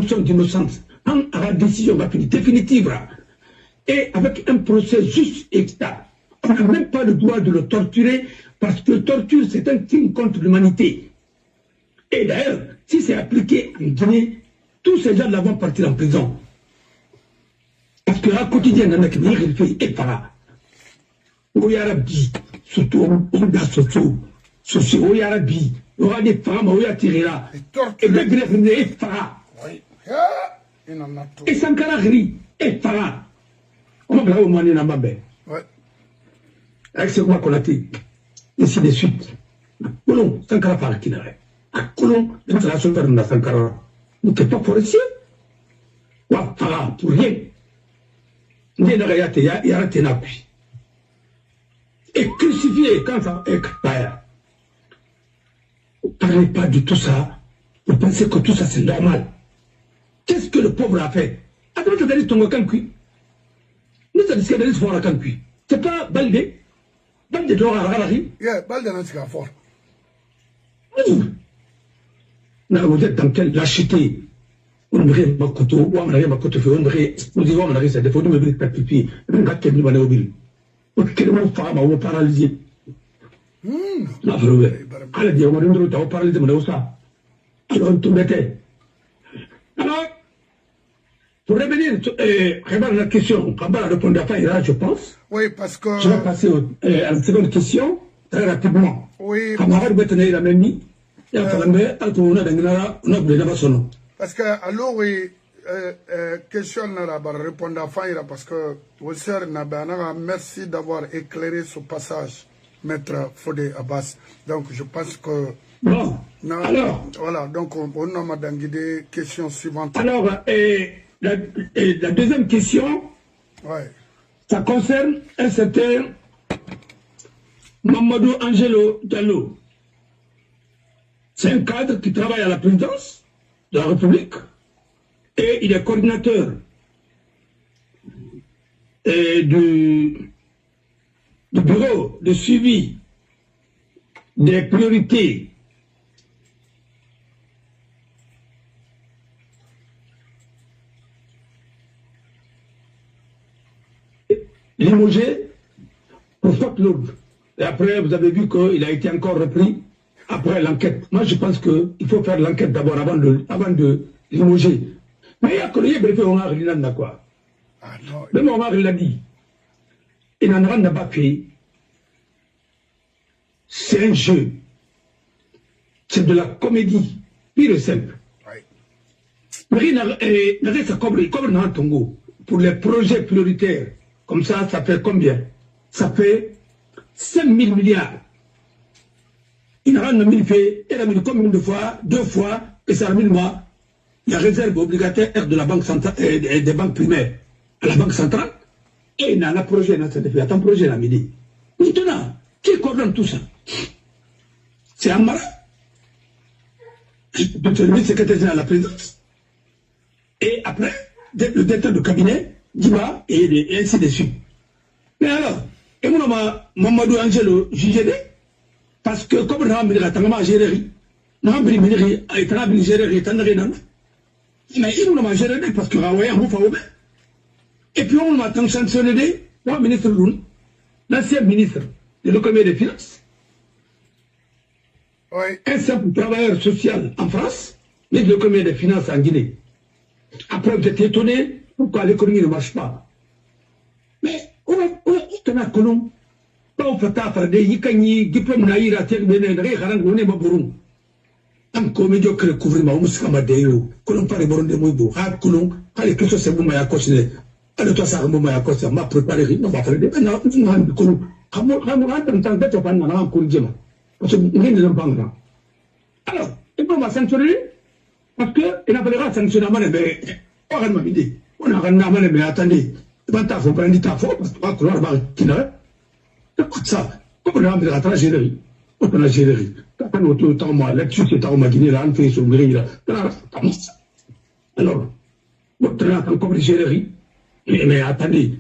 présomption d'innocence, à la décision définitive, et avec un procès juste et stable. On n'a même pas le droit de le torturer, parce que torture, c'est un crime contre l'humanité. Et d'ailleurs, si c'est appliqué en Guinée, tous ces gens-là vont partir en prison. Parce que la quotidienne, on a qui il fait et para. Oyarabi, surtout, on a surtout, Oyarabi, on a des femmes, on a tiré là. Et bien, il est para. Et Sankara rit, et para. On va au moins en Mabé. Avec ce qu'on a dit, ainsi de suite. Colon, Sankara par qui n'arrête. Colon, la sauvegarde de Sankara. Nous n'était pas forestier. Wa para, pour rien. N'y a rien, il y a un appui. Et crucifié quand ça est clair. Ne parlez pas de tout ça. Vous pensez que tout ça c'est normal. Qu'est-ce que le pauvre a fait? Attends, tu as dit ton cancui. Nous avons dit que tu as dit cancui. C'est pas Baldé. Baldé doit avoir la vie. Baldé n'a pas fort. Vous êtes dans quelle lâcheté? On ne veut pas couteau, on ne veut pas couteau, on ne veut pas ça défaut, on ne veut pas pipi, on ne veut pas qu'il y ait un mobile. On ne veut pas femme, on va paralyser. La vraie. Allez, on va nous paralyser, on ça. Alors, on tombe tête. Alors, pour revenir à la question, on va répondre à ça, je pense. Oui, parce que. Je vais passer à la seconde question, très rapidement. Oui. Camarade, vous tenez la même nuit. Il y a parce que, alors, oui, question à répondre à Faïra, parce que, merci d'avoir éclairé ce passage, Maître Fodé Abbas. Donc, je pense que. Bon, non, alors. Voilà, donc, on a madame guidé, question suivante. Alors, la deuxième question, ouais. Ça concerne un certain Mamadou Angelo Diallo. C'est un cadre qui travaille à la présidence de la République et il est coordinateur du bureau de suivi des priorités limogé pour Fort Lourdes. Et après, vous avez vu qu'il a été encore repris après l'enquête. Moi, je pense qu'il faut faire l'enquête d'abord avant de limoger. Mais il y a que le briefé Omar, il en a quoi. Même Omar, il l'a dit. Il n'en a pas fait. C'est un jeu. C'est de la comédie. Pire et simple. Mais il n'a pas comme Tongo. Pour les projets prioritaires. Comme ça fait combien? Ça fait 5 000 milliards. Il n'a rien fait, il a mis combien de fois, 2 fois, et ça a mis moi. Il y a réserve obligataire de la banque centrale, des banques primaires à la banque centrale, et il y a un projet dans cette fait. Un projet à midi. Maintenant, qui coordonne tout ça? C'est Amara, le secrétaire général de la présidence. Et après, le directeur de cabinet, Diba, et ainsi de suite. Mais alors, et mon nom, Mamadou Angelo, jugé. Parce que comme on a mis la tangama gérer, on a mis mineri, et on a mis gérer, et on a mis mais il nous a géré parce que Rawaï a fait. Et puis on m'a sanctionné, le ministre Loun, l'ancien ministre de l'économie et des finances, un simple travailleur social en France, mais de l'économie et des finances en Guinée. Après, vous êtes étonné pourquoi l'économie ne marche pas. Mais où est-ce qu'on a connu? Pas au fatafre de Yikani, diplôme naïra, terminé, réharang, on est mabourou. Un comédien qui recouvre ma mouskama déo, que l'on parle de Mouibou, à Coulon, à les questions c'est bon, à cautionner. À le toit, ça remonte à cautionner, m'a préparé, non, pas faire des. Non, non, non, alors, il peut m'a sanctionner parce qu'il n'appellera sanctionner à ma mais pas à m'idée. On a un amane, mais attendez, il faut prendre ta faute parce que pas couloir qui n'a. Écoute ça, comme on a mis la générie, on a géré. Quand on a autant moi, là-dessus, c'est à Guinée, là, on fait sur le grille, là. Alors, on a encore des généries, mais attendez.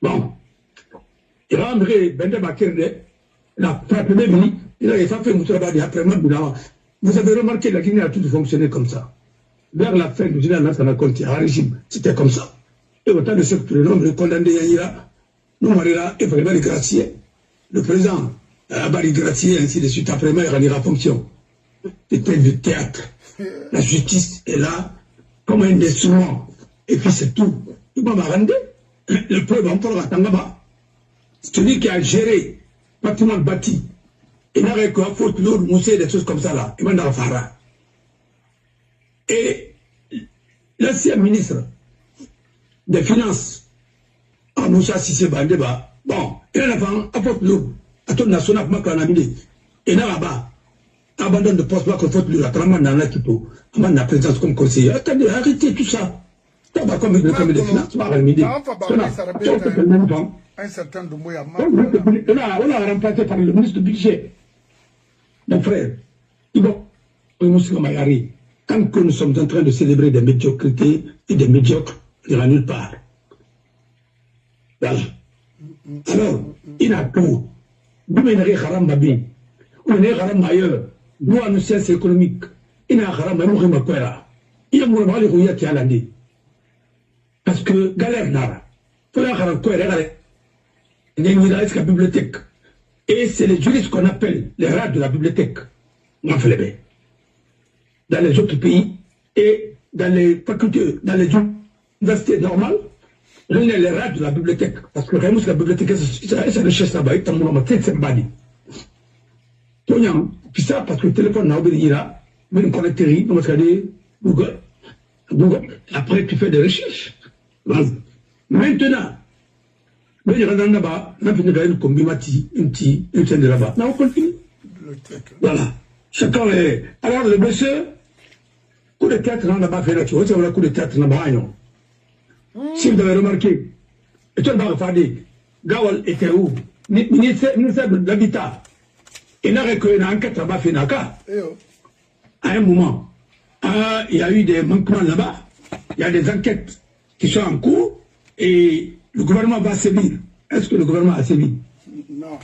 Bon, il a amené Bende Bakerde, la première minute, il a fait un travail après moi, vous avez remarqué la Guinée a tout fonctionné comme ça. vers la fin du général Nassana Conti, un régime, c'était comme ça. Et autant de ceux que le nombre de condamnés Yanira, nous Marira et vraiment les graciers, le président, Abari Gracier, ainsi de suite, après moi, il ira fonction. C'était du théâtre. La justice est là comme un instrument. Et puis c'est tout. Il va m'arrêter. Le peuple en parle à Tangaba. Celui qui a géré le bâtiment bâti, il n'a rien qu'à faute lourde, mousser, des choses comme ça là. Il va dans la Fara. Et l'ancien ministre des Finances, Moussa Sissé Bandeba, bon, il a fait un faute lourde. À ton national, comment on a mis. Et là-bas, abandon de poste, pas que faute lourde, à travers dans la typo, à la présidence comme conseiller. Attendez, arrêtez tout ça. Comme des finances, on va remédier. Un certain Doumbouya. On a remplacé par le ministre du budget. Mon frère, quand nous sommes en train de célébrer des médiocrités et des médiocres, il n'y a nulle part. Alors, il a tout. Nous, il y a un babi. On est un ailleurs. Nous, en sciences économiques, il y a un babi. Il y a un babi qui a l'année. Parce que, galère, là, il y a un babi. Il y a une bibliothèque. Et c'est les juristes qu'on appelle les rats de la bibliothèque. Dans les autres pays et dans les facultés, dans les universités normales, on est les rats de la bibliothèque. Parce que vraiment, la bibliothèque, c'est richesse là-bas. Il y a un c'est badi. Puis ça, parce que le téléphone n'a pas été là, mais une connecterie, on va regarder Google. Après, tu fais des recherches. Maintenant, mais il y a là-bas, on a fait une combimati, une chaîne de là-bas. Là, on continue. Voilà. Chacun est. Alors, le monsieur, coup de théâtre là-bas, fait là, tu vois, c'est un coup de théâtre là-bas, non. Si vous avez remarqué, et tu vas regarder, Gawal était où? Ministère de l'Habitat. Il n'a reconnu une enquête là-bas, fait Naka. À un moment, il y a eu des manquements là-bas, il y a des enquêtes qui sont en cours, et le gouvernement va sévir. Est-ce que le gouvernement a sévi? Non.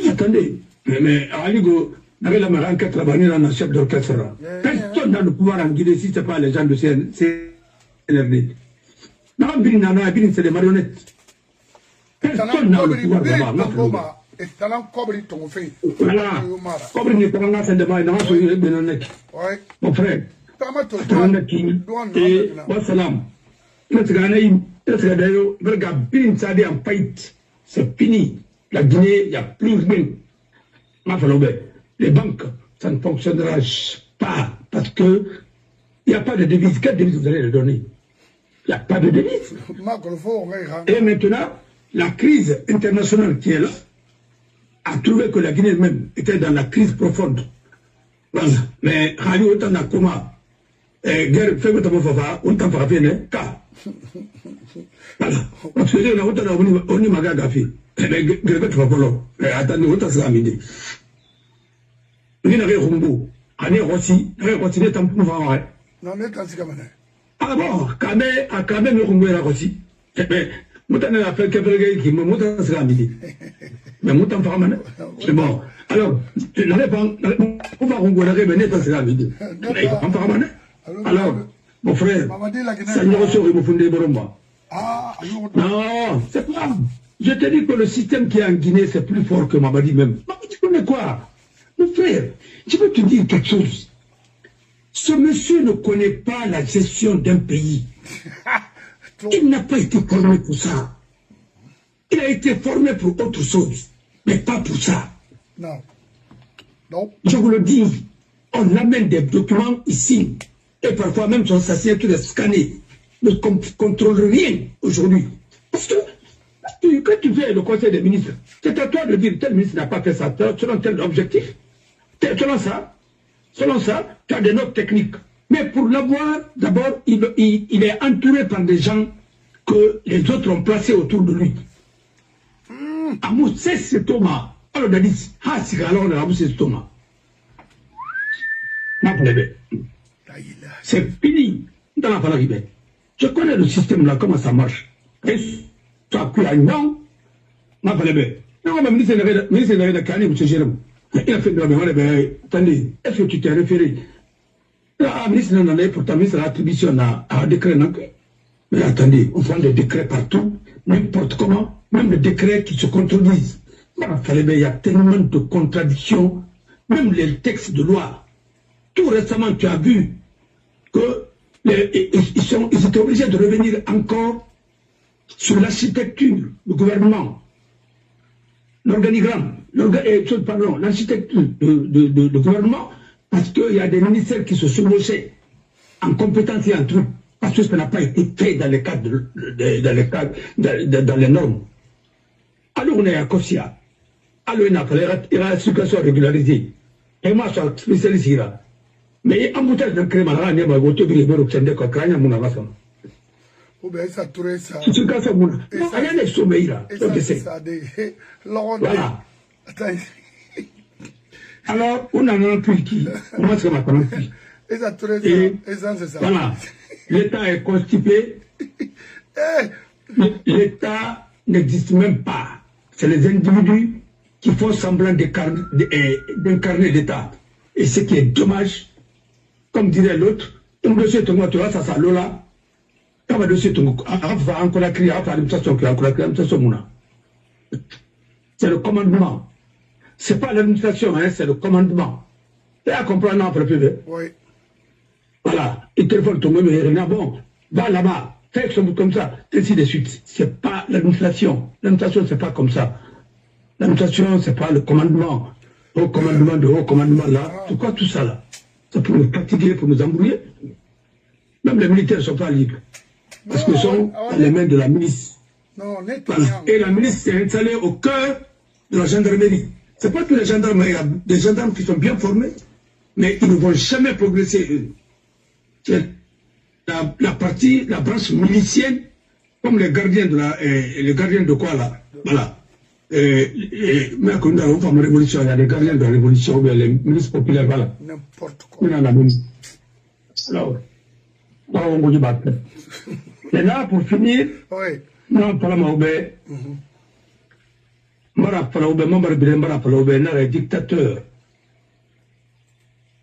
Attendez, mais Aligo, avec la marque 80 dans le chef d'orchestre, personne n'a le pouvoir en guider si ce n'est pas les gens de CNRD. Non, c'est des marionnettes. Personne n'a le pouvoir là-bas. Et talent cobri ton fait. Voilà. Cobri n'est pas là, c'est de mal. Non, c'est de mon frère. Et wassalam. C'est fini. La Guinée, il n'y a plus rien. Les banques, ça ne fonctionnera pas parce qu'il n'y a pas de devise. Quelle devise vous allez leur donner? Il n'y a pas de devise. Et maintenant, la crise internationale qui est là a trouvé que la Guinée elle-même était dans la crise profonde. Voilà. Mais Khali autant n'a comment guerre fait votre fafa, on t'en fera bien, car. Voilà. Parce que on a dit Magagafi. Mais guerre tu vas pas là. Attendez, on t'a ça amidé. Ni n'avait rumbo. Année Rossi, n'est pas pour non, mais quand c'est comme ça. Ah bon, quand même, rumbo est Rossi. Mais, Moutan a fait quelques qui me moutan ça amidé. Mais Moutan Farman, c'est bon. Alors, tu n'avais pas, on va rumbo, mais n'est pas ça amidé. Alors, mon frère, ça n'y ressort, il me fondait Boromba. Non, c'est pas. Je te dis que le système qui est en Guinée, c'est plus fort que Mamadi même. Tu connais quoi? Mon frère, je veux te dire quelque chose. Ce monsieur ne connaît pas la gestion d'un pays. Il n'a pas été formé pour ça. Il a été formé pour autre chose, mais pas pour ça. Non. Non. Je vous le dis, on amène des documents ici, et parfois même son signature est scannée. Ne contrôle rien aujourd'hui. Parce que quand tu fais le conseil des ministres, c'est à toi de dire tel ministre n'a pas fait ça, selon tel objectif. Selon ça, tu as des notes techniques. Mais pour l'avoir, d'abord, il est entouré par des gens que les autres ont placés autour de lui. Amou, c'est Thomas. Alors, on a dit, ah, c'est alors on a Amou, c'est Thomas. C'est fini dans la parole. Je connais le système là, comment ça marche. Et tu as pu à non, ma palais. Non, mais ministre de Kani, M. Jérôme, il a fait de la mémoire. Attendez, est-ce que tu t'es référé La ministre n'en a pourtant mis l'attribution à un décret. Mais attendez, on prend des décrets partout, n'importe comment, même des décrets qui se contredisent. Il y a tellement de contradictions, même les textes de loi. Tout récemment, tu as vu qu'ils étaient obligés de revenir encore sur l'architecture du gouvernement, l'organigramme, l'architecture du gouvernement, parce qu'il y a des ministères qui se chevauchaient en compétence et en truc, parce que ça n'a pas été fait dans les cadres, dans les normes. Alors on est à Kossia. Alors il y a la situation régularisée. Et moi, je suis spécialiste là. Mais en bouteille de crème, il y a des votes qui sont obtenus par le Krania. Ou bien ça tourne ça. Tu te casses à mon. Il y a des sommeils là. Voilà. Alors, on a un plus qui. Moi, c'est ma parole. Et ça tourne ça. Et ça, c'est ça. Voilà. L'État est constipé. L'État n'existe même pas. C'est les individus qui font semblant d'incarner l'État. Et ce qui est dommage, comme dirait l'autre, un dossier de moi, tu vois, ça, ça, Lola. Quand un dossier de moi, encore la crier, c'est le commandement. C'est pas l'administration, hein, c'est le commandement. Tu as compris, non, après, oui. Voilà. Il téléphone ton même rien. Bon, va là-bas, fais son bout comme ça, ainsi de suite. C'est pas l'administration. L'administration, c'est pas comme ça. L'administration, c'est pas le commandement. Haut commandement de haut commandement là. C'est quoi tout ça là? C'est pour nous fatiguer, pour nous embrouiller. Même les militaires ne sont pas libres. Parce qu'ils sont dans les mains de la milice. Non, voilà. Et la milice s'est installée au cœur de la gendarmerie. C'est pas que les gendarmes, il y a des gendarmes qui sont bien formés, mais ils ne vont jamais progresser eux. C'est la partie, la branche milicienne, comme les gardiens de quoi là? Voilà. Mais quand on a une révolution, il y a des gardiens de la révolution, les milices populaires, voilà. N'importe quoi. Alors, là, on va y battre. Et là, pour finir, oui. Non, pas la mauvais. Un dictateur.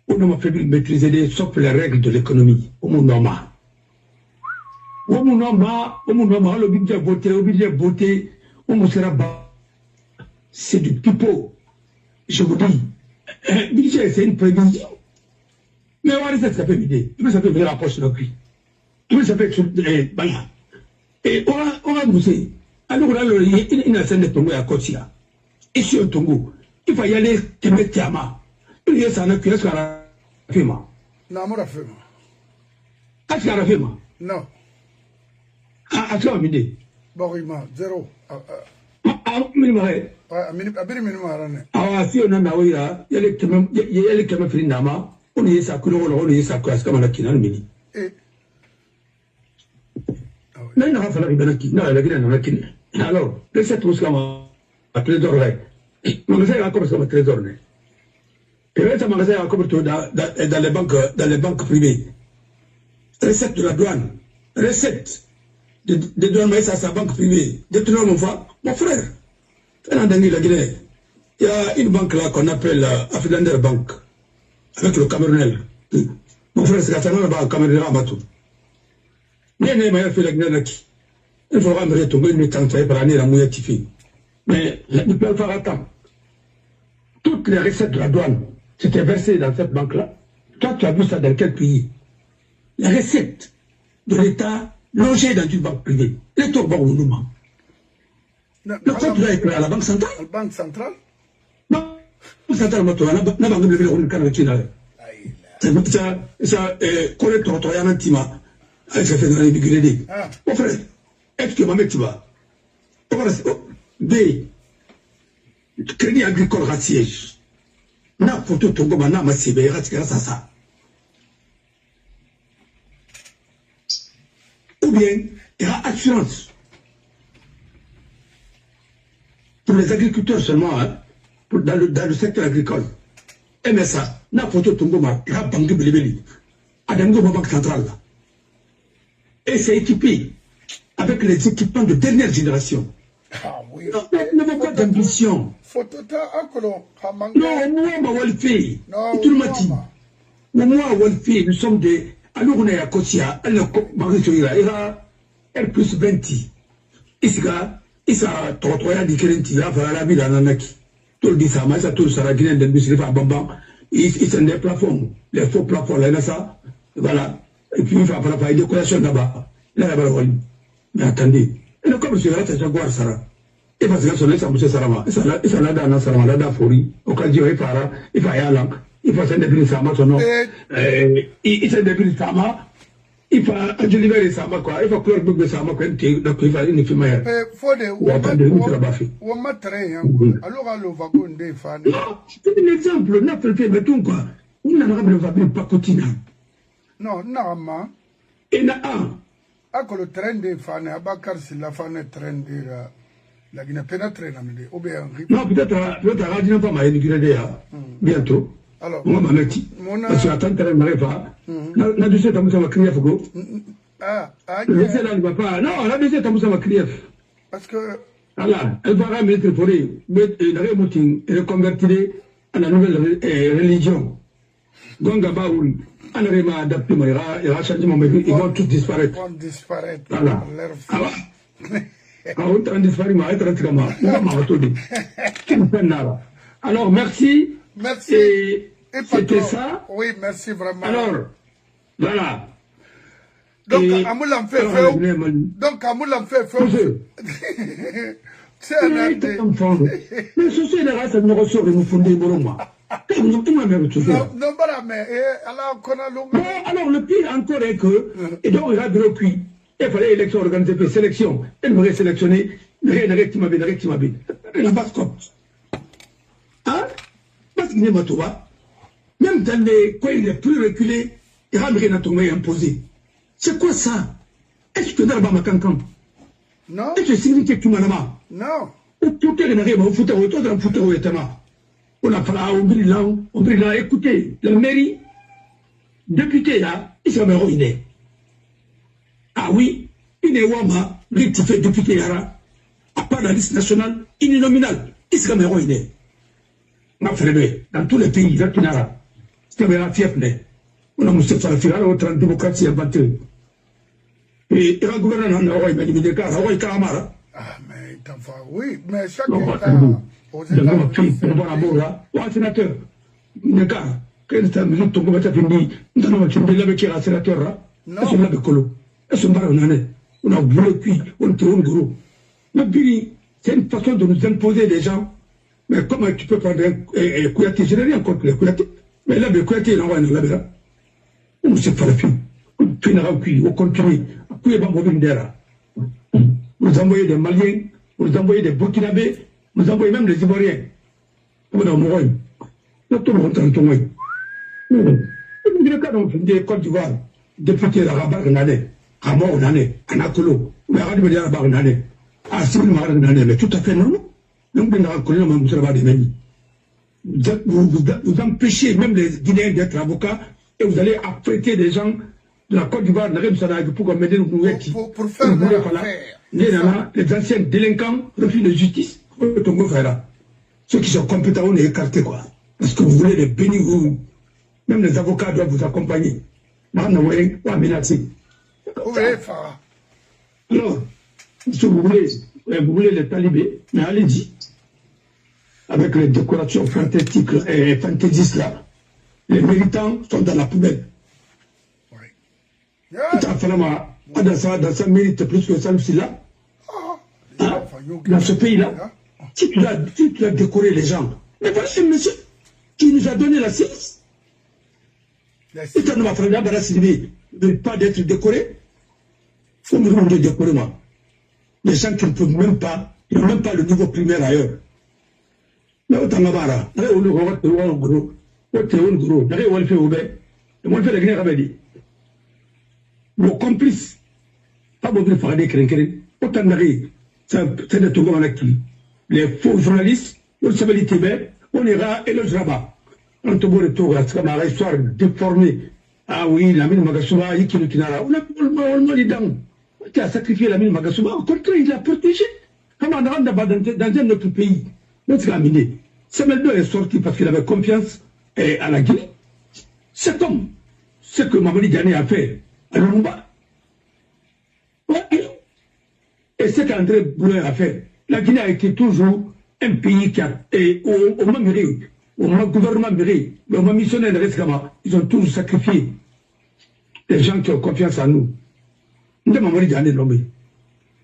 On ne m'a fait maîtriser sauf les règles de l'économie. Au monde normal. Au monde normal, le budget voté, on me sera bas. C'est du pipeau. Je vous dis, budget, c'est une prévision. Mais on va ça fait l'idée. Ça fait venir la poche de la cuisse. Ça fait voilà. Et on va bousser. Alors là, il y a un scène de Tongo à Kotia. Et sur Tongo, il va y aller te mettre à ma. Il y a ça, il y a ça, non, moi, fait. Ah, tu as fait, moi? Non. Ah, tu as une idée? Bon, zéro. Minimum. Ah, si on a un oeil, il y a les caméras Frindama, on y est sa couleur, on y est sa classe comme on a qui n'a le mini. Non, il n'a pas fallu que non, la Guinée n'a pas. Alors, les 7 mousquets à trésor, magasin à comme ça, à trésor. Et là, ce magasin à comme dans les banques privées. Recette de la douane, recette de douane, mais ça, c'est la banque privée. Détournement, mon frère. La Guinée, il y a une banque là qu'on appelle Afrilander Bank, avec le Camerounais. Mon frère, c'est la banque Camerounais à Batou. Mais il faudra me retomber une tentative par année la mouillatifier. Mais il peut faire attendre. Toutes les recettes de la douane, c'était versé dans cette banque-là. Toi, tu as vu ça dans quel pays? Les recettes de l'État logées dans une banque privée. L'État au Barounouma. Donc, ça, tu dois être à la Banque centrale. La Banque centrale? Non, la Banque centrale, la Banque de l'État, ça, correct, on a un tima. Elle s'est fait dans les bigues. Mon frère, est-ce que ma mère tu vas? B. Crédit agricole à siège. Na photo Tongo, na ma CB, ça. Ou bien, il y a assurance. Pour les agriculteurs seulement, hein, dans le secteur agricole. MSA, na photo Tongo, il y a Banque de Bélébéli. Adango, ma banque centrale. Et c'est équipé avec les équipements de dernière génération. Ah oui. Non, pas d'ambition. Photota, non, moi, ma walfé. Tout le matin. moi, Wolfi, nous sommes des. Alors, on est à Kotia, elle est R plus 20. Iska, Totoya di Kerenti, la Farabi, la Nanaki. Tout le dit ça, mais ça, tout ça, la Guinée de Bissrifa Bambam, ils sont des plafonds, les faux plafonds, là, ça, voilà. Et puis, il va faire des décorations là-bas. Là-bas, mais attendez, et le comme c'est là, c'est Jaguar Sarah. Et parce que son ex, c'est Sarama, et ça l'a dans Sarama, là, dans Fori, au cas où il fera, il va y aller, il va s'en dépiler Sama, son nom. Il s'en dépiler Sama. Il faut délivrer ça, quoi. Il faut que le bébé ça, quoi. Il va une fille meilleure. Faut des ou ma train, alors le wagon des fans. Non, c'est un exemple. N'a pas fait tout quoi. On n'a pas quotidien. Non, non, et na un. À que le train des fans, à Bakar, si la fan est train de la Guinée pénétrée, ou bien. Non, peut-être à Radio pas mal, bientôt. Alors, moi, ma petite, parce que attends, tu n'arrives pas. La deuxième, tu vas crier, Fogo. La deuxième, elle ne va pas. Non, la deuxième, tu vas crier. Parce que. Alors, elle va mettre pour elle, elle est convertie à la nouvelle religion. Gonga Baoul, elle ne va pas adapter, il y aura changement, mais ils vont tous disparaître. Ils vont disparaître. Voilà. Alors, on disparaît, mais être entièrement. Alors, merci. Merci. Et c'était ça. Oui, merci vraiment. Alors, voilà. Donc, Amoul en fait feu. Donc, Amoul en fait feu. C'est un enfant. Mais ceci est la race, nous ressort et nous fondons Boroma. Non, mais alors, le pire encore est que, et donc, il y a bureau cuit. Il fallait élection organisée, puis sélection. Elle m'aurait sélectionné, rien n'arrête qui m'a bien. La basse comme. Hein? Parce qu'il n'est pas tout bas. Même dans les coins les plus reculés, il y a rien à tomber imposé. C'est quoi ça? Est-ce que Narba Makankan? Non. Est-ce que c'est que Malama? Non. Tout est arrivé, on foutait au temps, on foutait au étama. On a fallu, on brille là, écoutez, la mairie, député là, il s'est ruiné. Ah oui, il est Wama, rectifié député Yara, à part la liste nationale, uninominale, il s'est ruiné. Dans tous les pays, c'est un fief. On a moussé sur la file, on a une démocratie inventée. Et il y a un gouvernement qui a été éliminé, ah, mais oui, mais chaque État. Un sénateur, il cas, quel est le temps que tu as fini, nous avons fait un sénateur, on a voulu puis, on était un gros. C'est une façon de nous imposer des gens. Mais comment tu peux prendre un Kouyaté? Je n'ai rien contre les Kouyaté. Mais là, le Kouyaté, il envoie une labéra. On ne sait pas la fille. On continue. Vous envoyez des Maliens, vous envoyez des Burkinabés, vous envoyez même des Ivoiriens. Vous avez un moyen. Nous sommes en train de tomber. Le cas dont on Côte d'Ivoire, député de la Rabat-Nané, à Mort-Nané, à Nakolo, ou à Rabat-Nané, à Sylvain-Nané, mais tout à fait normal. Donc, vous empêchez même les Guinéens d'être avocats et vous allez affréter des gens de la Côte d'Ivoire pour faire les anciens délinquants refusent de justice. Ceux qui sont compétents, on est écartés, quoi. Parce que vous voulez les bénir, même les avocats doivent vous accompagner. Alors, si vous voulez les talibés, mais allez-y. Avec les décorations fantastiques et fantaisistes là, les militants sont dans la poubelle. Dans ça mérite plus que ça aussi là. Dans ce pays-là, si tu as décoré les gens, mais voilà un monsieur qui nous a donné la science. Et ça ne m'a pas d'être décoré. Faut me demander de décorer moi. Les gens qui ne peuvent même pas, ils n'ont même pas le niveau primaire ailleurs. Mais autant de bara, vos complices, pas besoin de faire des crinqueries, autant de c'est de tout le monde. Les faux journalistes, on se met on ira et le rabat. On te voit le tour, c'est comme une histoire déformée. Ah oui, la mine Magasouba, il qui n'a on a les dents. Tu as sacrifié la mine Magasouba, au contraire, il l'a protégé. Comment on rentre dans un autre pays? Notre laminé. Samuel II est sorti parce qu'il avait confiance à la Guinée. Cet homme, ce que Mamadi Diané a fait à Lumumba, et ce qu'André Bleu a fait, la Guinée a été toujours un pays qui a, et au Mamiri, au gouvernement Miri, au missionnaire de Rescama, ils ont toujours sacrifié les gens qui ont confiance en nous. Nous avons Mamadi Diané nommé.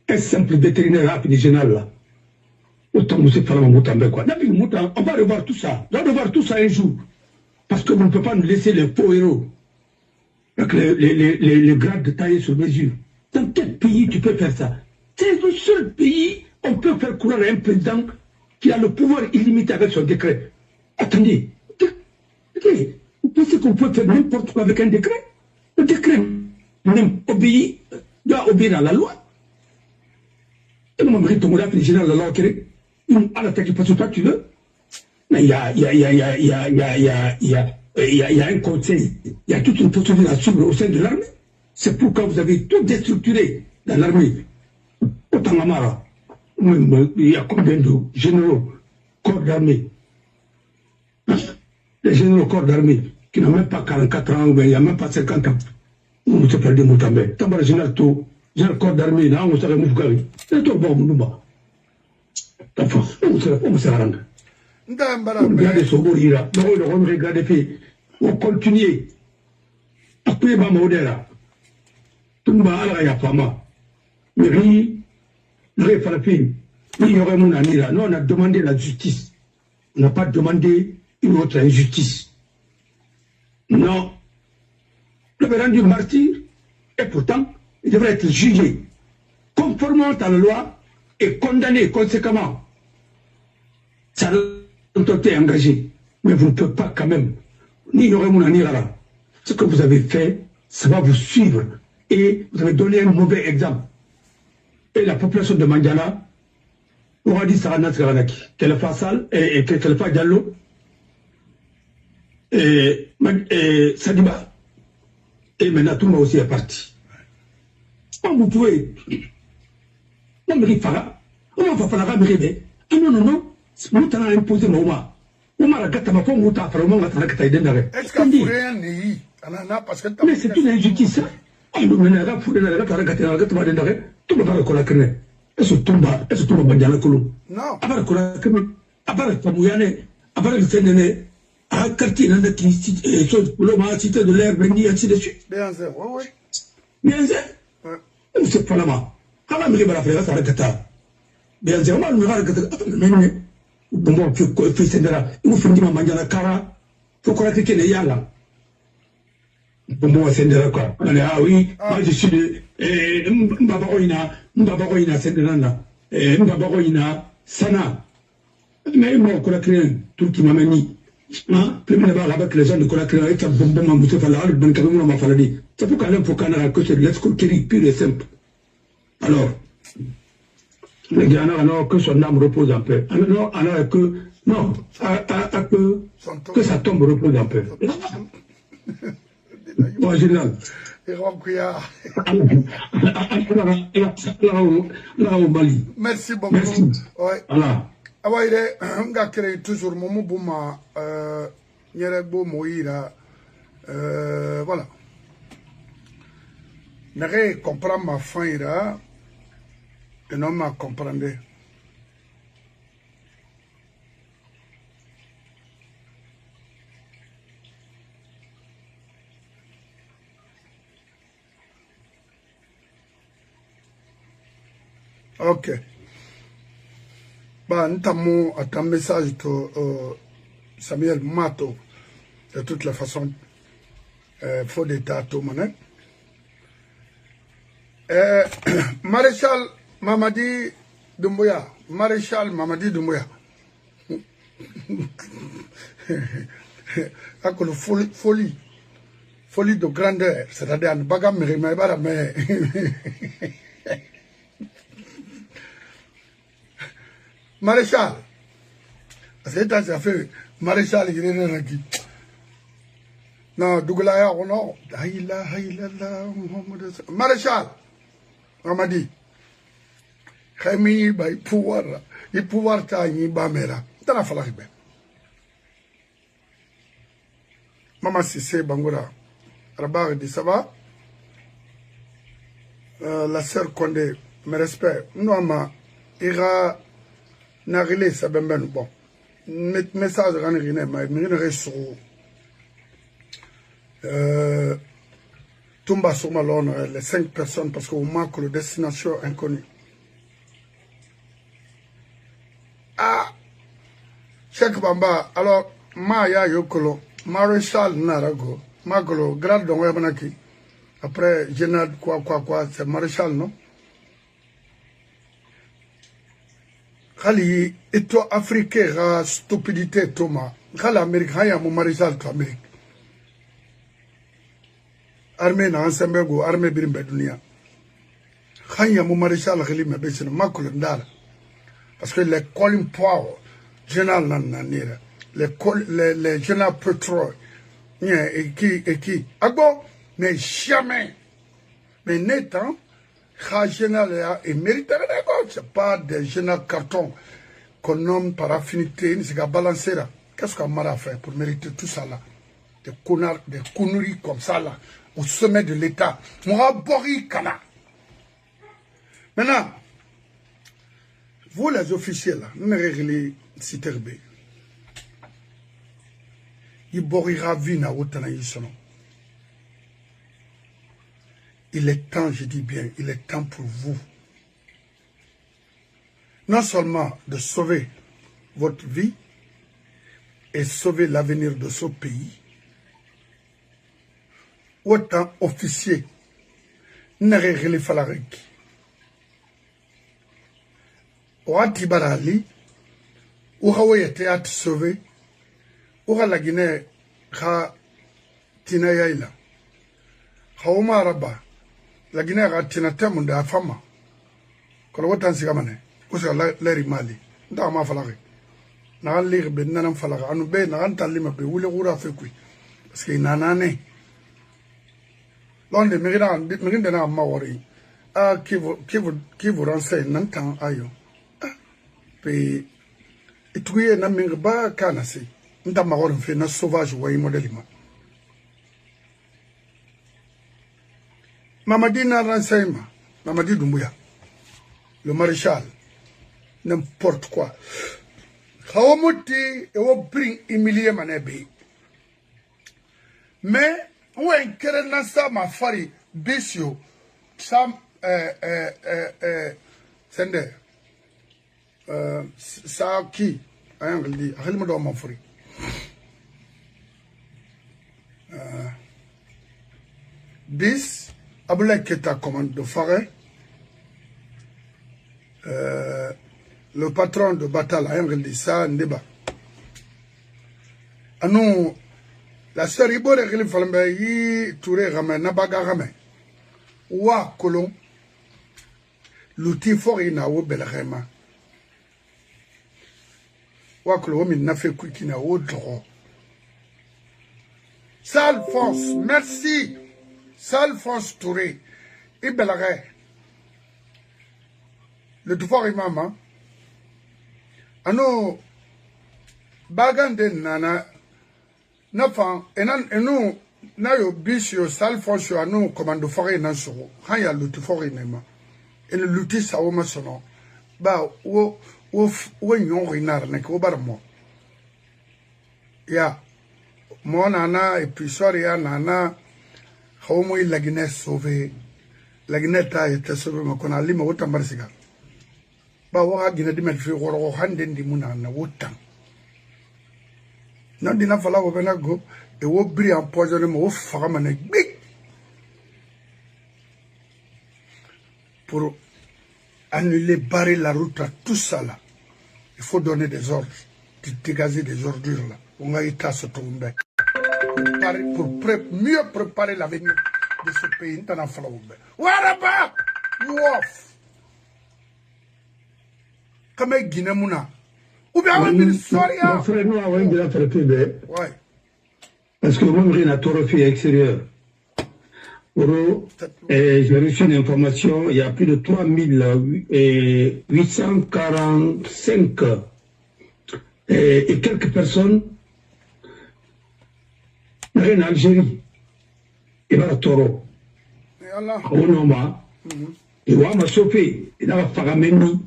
Un simple vétérinaire rapide général là. Autant nous c'est pas la Moutambe quoi. On va revoir tout ça. On va revoir tout ça un jour. Parce que vous ne pouvez pas nous laisser les faux héros. Avec les grades taillés sur mesure. Dans quel pays tu peux faire ça? C'est le seul pays où on peut faire courir un président qui a le pouvoir illimité avec son décret. Attendez. Vous pensez qu'on peut faire n'importe quoi avec un décret? Le décret même doit obéir à la loi. Et nous, on va le général de la loi à la tête parce que toi tu veux. Mais il y a un conseil, il y a toute une procédure à suivre au sein de l'armée. C'est pourquoi vous avez tout déstructuré dans l'armée. Autant Amara, il y a combien de généraux, corps d'armée, les généraux corps d'armée qui n'ont même pas 44 ans, il n'y a même pas 50 ans. On se perd des mots tambe. Tamara général tout, général corps d'armée, là on s'est remis. C'est tout bon, nous bas. Enfin, on se rend. On regarde les soborira, on regarde les filles, on continue. Après, on va modérer. Tout le monde a pas mal. Mais oui, il y aurait mon ami là. Nous, on a demandé la justice. On n'a pas demandé une autre injustice. Non. Le rendu martyr, et pourtant, il devrait être jugé conformément à la loi et condamné conséquemment. Ça a été engagé. Mais vous ne pouvez pas quand même. Ni il y aurait mon ami là. Ce que vous avez fait, ça va vous suivre. Et vous avez donné un mauvais exemple. Et la population de Mandiana aura dit Sarana Sranaki, Telefa Sal et Telefa Diallo et Sadiba. Et maintenant tout le monde aussi est parti. On vous pouvez. On me dit Fara. On va faire la rébé. Ah non, non, non. Nous t'en a imposé Mouma. Mouma la gata ma pomme, t'as fait au moins la gata d'Endare. Est-ce qu'on pourrait en y mais c'est une injustice. On nous mène à foutre la gata d'Endare. Tout le monde a la est-ce que tout le monde a la colonne? Non. À part le Famouyane, à part le Sénéné, à un quartier dans le cité de l'air, ainsi de suite. Bien sûr, oui, oui. Bien sûr. C'est pas la main. Quand on me dit que la frère, ça va être bien sûr, on va le faire. Bon, puis c'est là. Il faut dire à la cara, il faut croire que c'est là. Bon, c'est là quoi. Ah oui, moi je suis de Mbabaroina, c'est de là. Mbabaroina, Sana. Mais moi, Colacré, tout qui m'a mené. Avec les gens de Colacré, avec un bonbon, Moussa Fala, le bon cadeau, m'a fallu. C'est pourquoi il faut qu'on a que c'est de l'escroquerie pure et simple. Alors, les gars, alors que son âme repose un peu. Alors que, non, que sa tombe repose un peu. En général. Là au Mali. Merci beaucoup. Merci. Ouais. Voilà. Ah ouais, on a créé toujours Momo Bouma, Nyerebo Moïra. Voilà. N'arrête de comprendre ma fin, et non m'a comprendre. Ok. Bah, nous avons un message de Samuel Mato. De toutes les façons, faut d'état tout le monde. Maréchal Mamadi Doumbouya. Maréchal Mamadi Doumbouya. Folie. Folie de grandeur. C'est-à-dire, ne pas me remettre, mais. Maréchal. C'est ça fait. Maréchal, il est là. Non, Douglaya, on a. Maréchal. Mamadi. Khami, il pouvoir ta yi ba mera. Tana falak be. Maman Sissé Bangoura. Rabar dit ça va? La sœur Condé, mes respects. Nous, ma ira n'arriver ça ben bon. Message ranirine, mais m'irine sur Tumba Soumalon, les 5 personnes parce qu'on manque le destination inconnue. Ah, Cheikh Bamba, alors, Maya Yokolo, Maréchal Narago, Magolo, grade de Webanaki. Après, général, quoi, c'est maréchal, non? Khali, et toi, africain, la stupidité, Thomas. Khali, Amérique, il y a mon maréchal, toi, Amérique. Armée, na Ansembego, armée, Birimbe, Dunia. Khali, il y a mon maréchal, Khali, mais c'est le Makul Ndala. Parce que les Colin Powell, général, Nanira, les général pétrole, et qui, ah bon? Mais jamais, mais n'étant, général et mérite, c'est pas des généraux cartons qu'on nomme par affinité, c'est qu'à balancer là. Qu'est-ce qu'on m'a fait pour mériter tout ça là? Des connards, des conneries comme ça là, au sommet de l'État. Moi, Bori Kana. Maintenant, vous les officiers là, nous réglez Citerbe. Il borira vina autant y sont. Il est temps, je dis bien, il est temps pour vous, non seulement de sauver votre vie et sauver l'avenir de ce pays, autant officier, n'arrêtez falarek. Ouati barali, ouaoué était à te sauver, ouah la Guinée, ha tinayaila, haouma rabba. La Guinée a tina temu de afama. Quand on t'en sigamane, où c'est l'air mali. Dans ma falare. N'a lire ben nan falare. Anu be n'a entali ma be ou le roura fait quoi. Parce qu'il n'a nané. L'on de mérina n'a mawari. Ah, qui vous renseigne, n'entend ayo. Ah, puis, et tu es n'a mingba kanasi. N'a mawari fait n'a sauvage ou modélima. Mamadi n'a renseignement, Mamadi Doumbouya, le maréchal, n'importe quoi. Haomuti et au bring humilié manébi. Mais, où est un ça ma fari, Bissio, Sam, Sender, ça qui, un dit, à mon mon fri. Bis, Aboulay Keta commande de Faré, le patron de Batal a dit ça, un débat. À nous, la sœur Ibo de Khalifa Falmbe, Touré Ramé, Nabaga Ramé, Ouah Colon, l'outil fort inaou Belrema. Ouah Colon, il n'a fait qu'il n'a au droit. Salphonse, merci. Salphonse Touré, Ibelare, le devoir imam, ano bagande nana, nafan, et nous, nayo bisio Salphonse, ano commande forêt nansoro, haya lutti forêt nema, et le lutti saoma sono, ba, ou yon rinar, nek ou barmo. Ya, mon nana, et puis soria nana, How la Guinée sauvé, la Guinée a été sauvée, mais qu'on a limé autant de marsiga. Bah, on a Guinée de mettre au handen di muna na autant. Non, dina fala au benago, et au bris empoisonné, au faramane, big. Pour annuler, barrer la route à tout ça là, il faut donner des ordres, dégager des ordures là. On a été à se tomber. Pour mieux préparer l'avenir de ce pays. Waraba! Wof! Comme Guinée Mouna. Ou bien on dit Soria. Mon frère, nous avons bien fait le PB. Ouais. Parce que moi, j'ai un trophée extérieur. J'ai reçu une information, il y a plus de 3845 et quelques personnes en Algérie. Il va à Toro. Au Noma. Il va à Sofé. Il va à Farameni.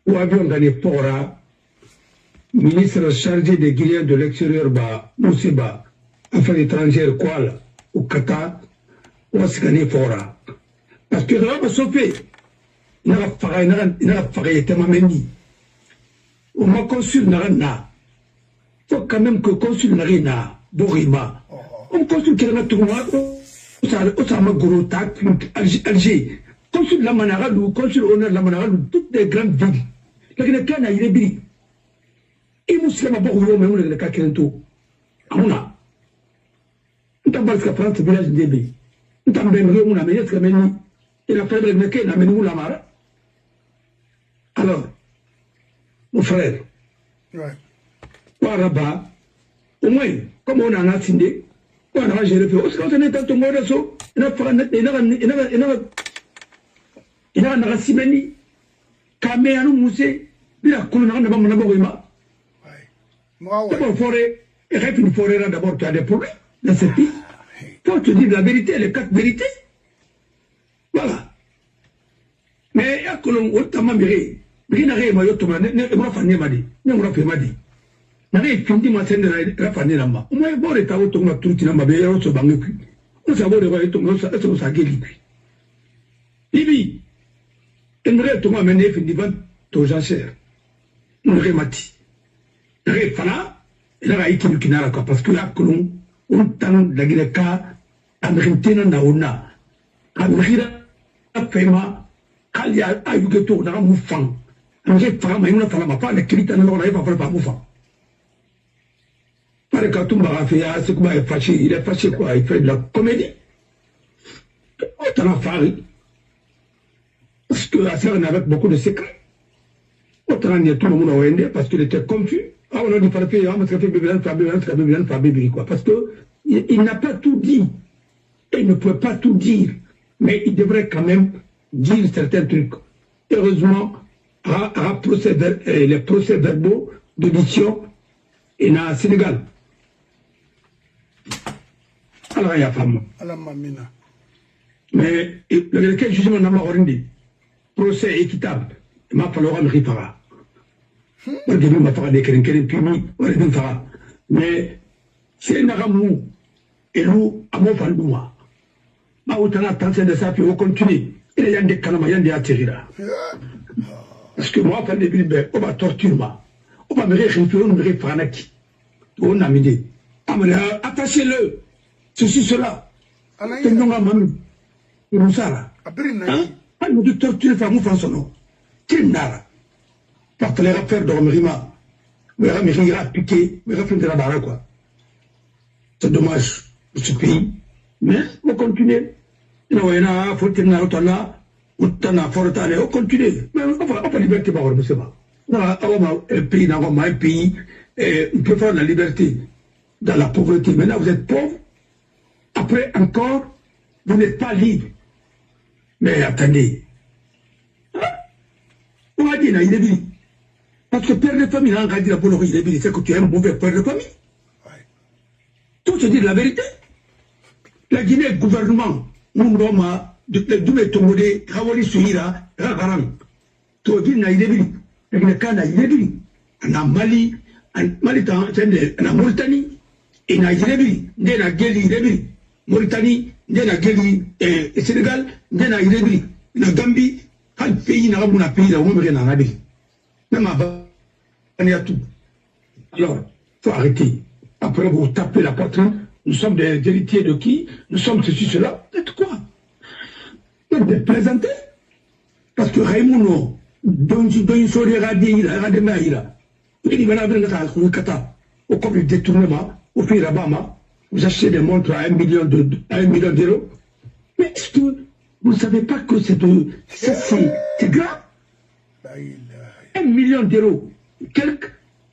Ou avion dans les ports. Ministre chargé des Guinéens de l'extérieur, Moussiba, Affaires étrangères, Kuala, au Qatar, ou à Sikane Fora. Parce que là, Sofé, il n'a pas fait Temamendi. Ou ma consul n'a rien. Il faut quand même que le consul n'a rien. Borima. On consul qui a tout le monde, Osama Gourouta, Alger. Consul la Manara, ou consul honneur la Manara, toutes les grandes villes. Il y a un Irébi. Et nous sommes à Bordeaux, mais on est le cas qui est tout. Amuna. Nous avons pas France, village de Débé. Nous avons bien vu, on a mis, il a fait le mec, il a mis où la mara. Alors, mon frère, Waraba, au moins, comme on a un assigné, on a géré le feu. On est tant de so, il a un rassimeni, Kaméanou Moussé, il a coulé dans le Mamma. D'abord, forêt, une forêt là d'abord, tu as des problèmes dans ce pays. Faut te dire la vérité, les quatre vérités. Voilà. Mais il y a que l'on a autant maméré. Il n'y a rien à dire, il n'y a rien à dire. Il n'y a rien à dire. Il n'y a rien à dire. Il n'y a rien à dire. Il n'y a rien à dire. Il n'y a rien à dire. Il n'y a rien à dire. Il n'y a rien à dire. Il n'y a rien à dire. Il n'y a rien à dire. Il n'y a rien à dire. Il n'y a rien à dire. Fala, il a été le Kinara parce que là, on tente de la Guinée, Américaine, Naona, Américaine, Fema, Kalia, Ayugeto, Nara Moufang, Américaine, Fama, il a fallu pas les critiques, on n'aurait pas fallu Moufang. Par le Katumba, c'est quoi, il est fâché, quoi, il fait de la comédie. On a fait, parce que la sœur avait beaucoup de secrets. On a tout le monde au ND parce qu'il était confus. Ah, on a dit, parce qu'il n'a pas tout dit. Il ne peut pas tout dire. Mais il devrait quand même dire certains trucs. Heureusement, les procès-verbaux d'audition et dans le Sénégal. Alors, il y a femme. Mais le jugement n'a pas rendu. Procès équitable. Il m'a fallu un ripara. Mais c'est un amour et nous, à mon falloir. Ma autant attention de ça, puis on continue. Il y a des canamaïens de atterrir. Parce que moi, quand les billes, on va torturer moi. On va me réfléchir, on me réfléchir. On a mis des. Attachez-le. Ceci, cela. Tenons à mamie. Et nous, ça. Pas nous de torturer, faire mon façon. Tiens, parce que les affaires de Romerima, les Américains ont piqué, les affaires de la barre, quoi. C'est dommage pour ce pays. Mais on continue. Il y a un faut que nous on continue. Mais on va liberté par le Sénat. Un pays, un pays, on peut faire la liberté dans la pauvreté. Maintenant, vous êtes pauvre. Après, encore, vous n'êtes pas libre. Mais attendez. On va dire, il est dit. Parce que père de famille, là, on va dire, c'est que tu es un mauvais père de famille. Tout se dit la vérité. La Guinée, gouvernement, nous sommes d'où est tombé, Ravoli Suhira, Ravaran. Tout dit, na idébi. La Guinée, na idébi. Na Mali, na Mauritanie, et na idébi. Na Geli, idébi. Mauritanie, na Geli, Sénégal, na idébi. Na Gambie, quel pays n'a pas un pays, là, où on n'a pas. Même avant, on y a tout. Alors, il faut arrêter. Après, vous tapez la poitrine. Nous sommes des héritiers de qui? Nous sommes ceci, cela. Faites quoi? Vous êtes plaisantés. Parce que Raymond, dont il faut les radier, il a des maïs. Il va venir au cours du détournement, au pays Rabama, vous achetez des montres à 1 million d'euros. Mais est-ce que vous ne savez pas que c'est grave? 1 million d'euros,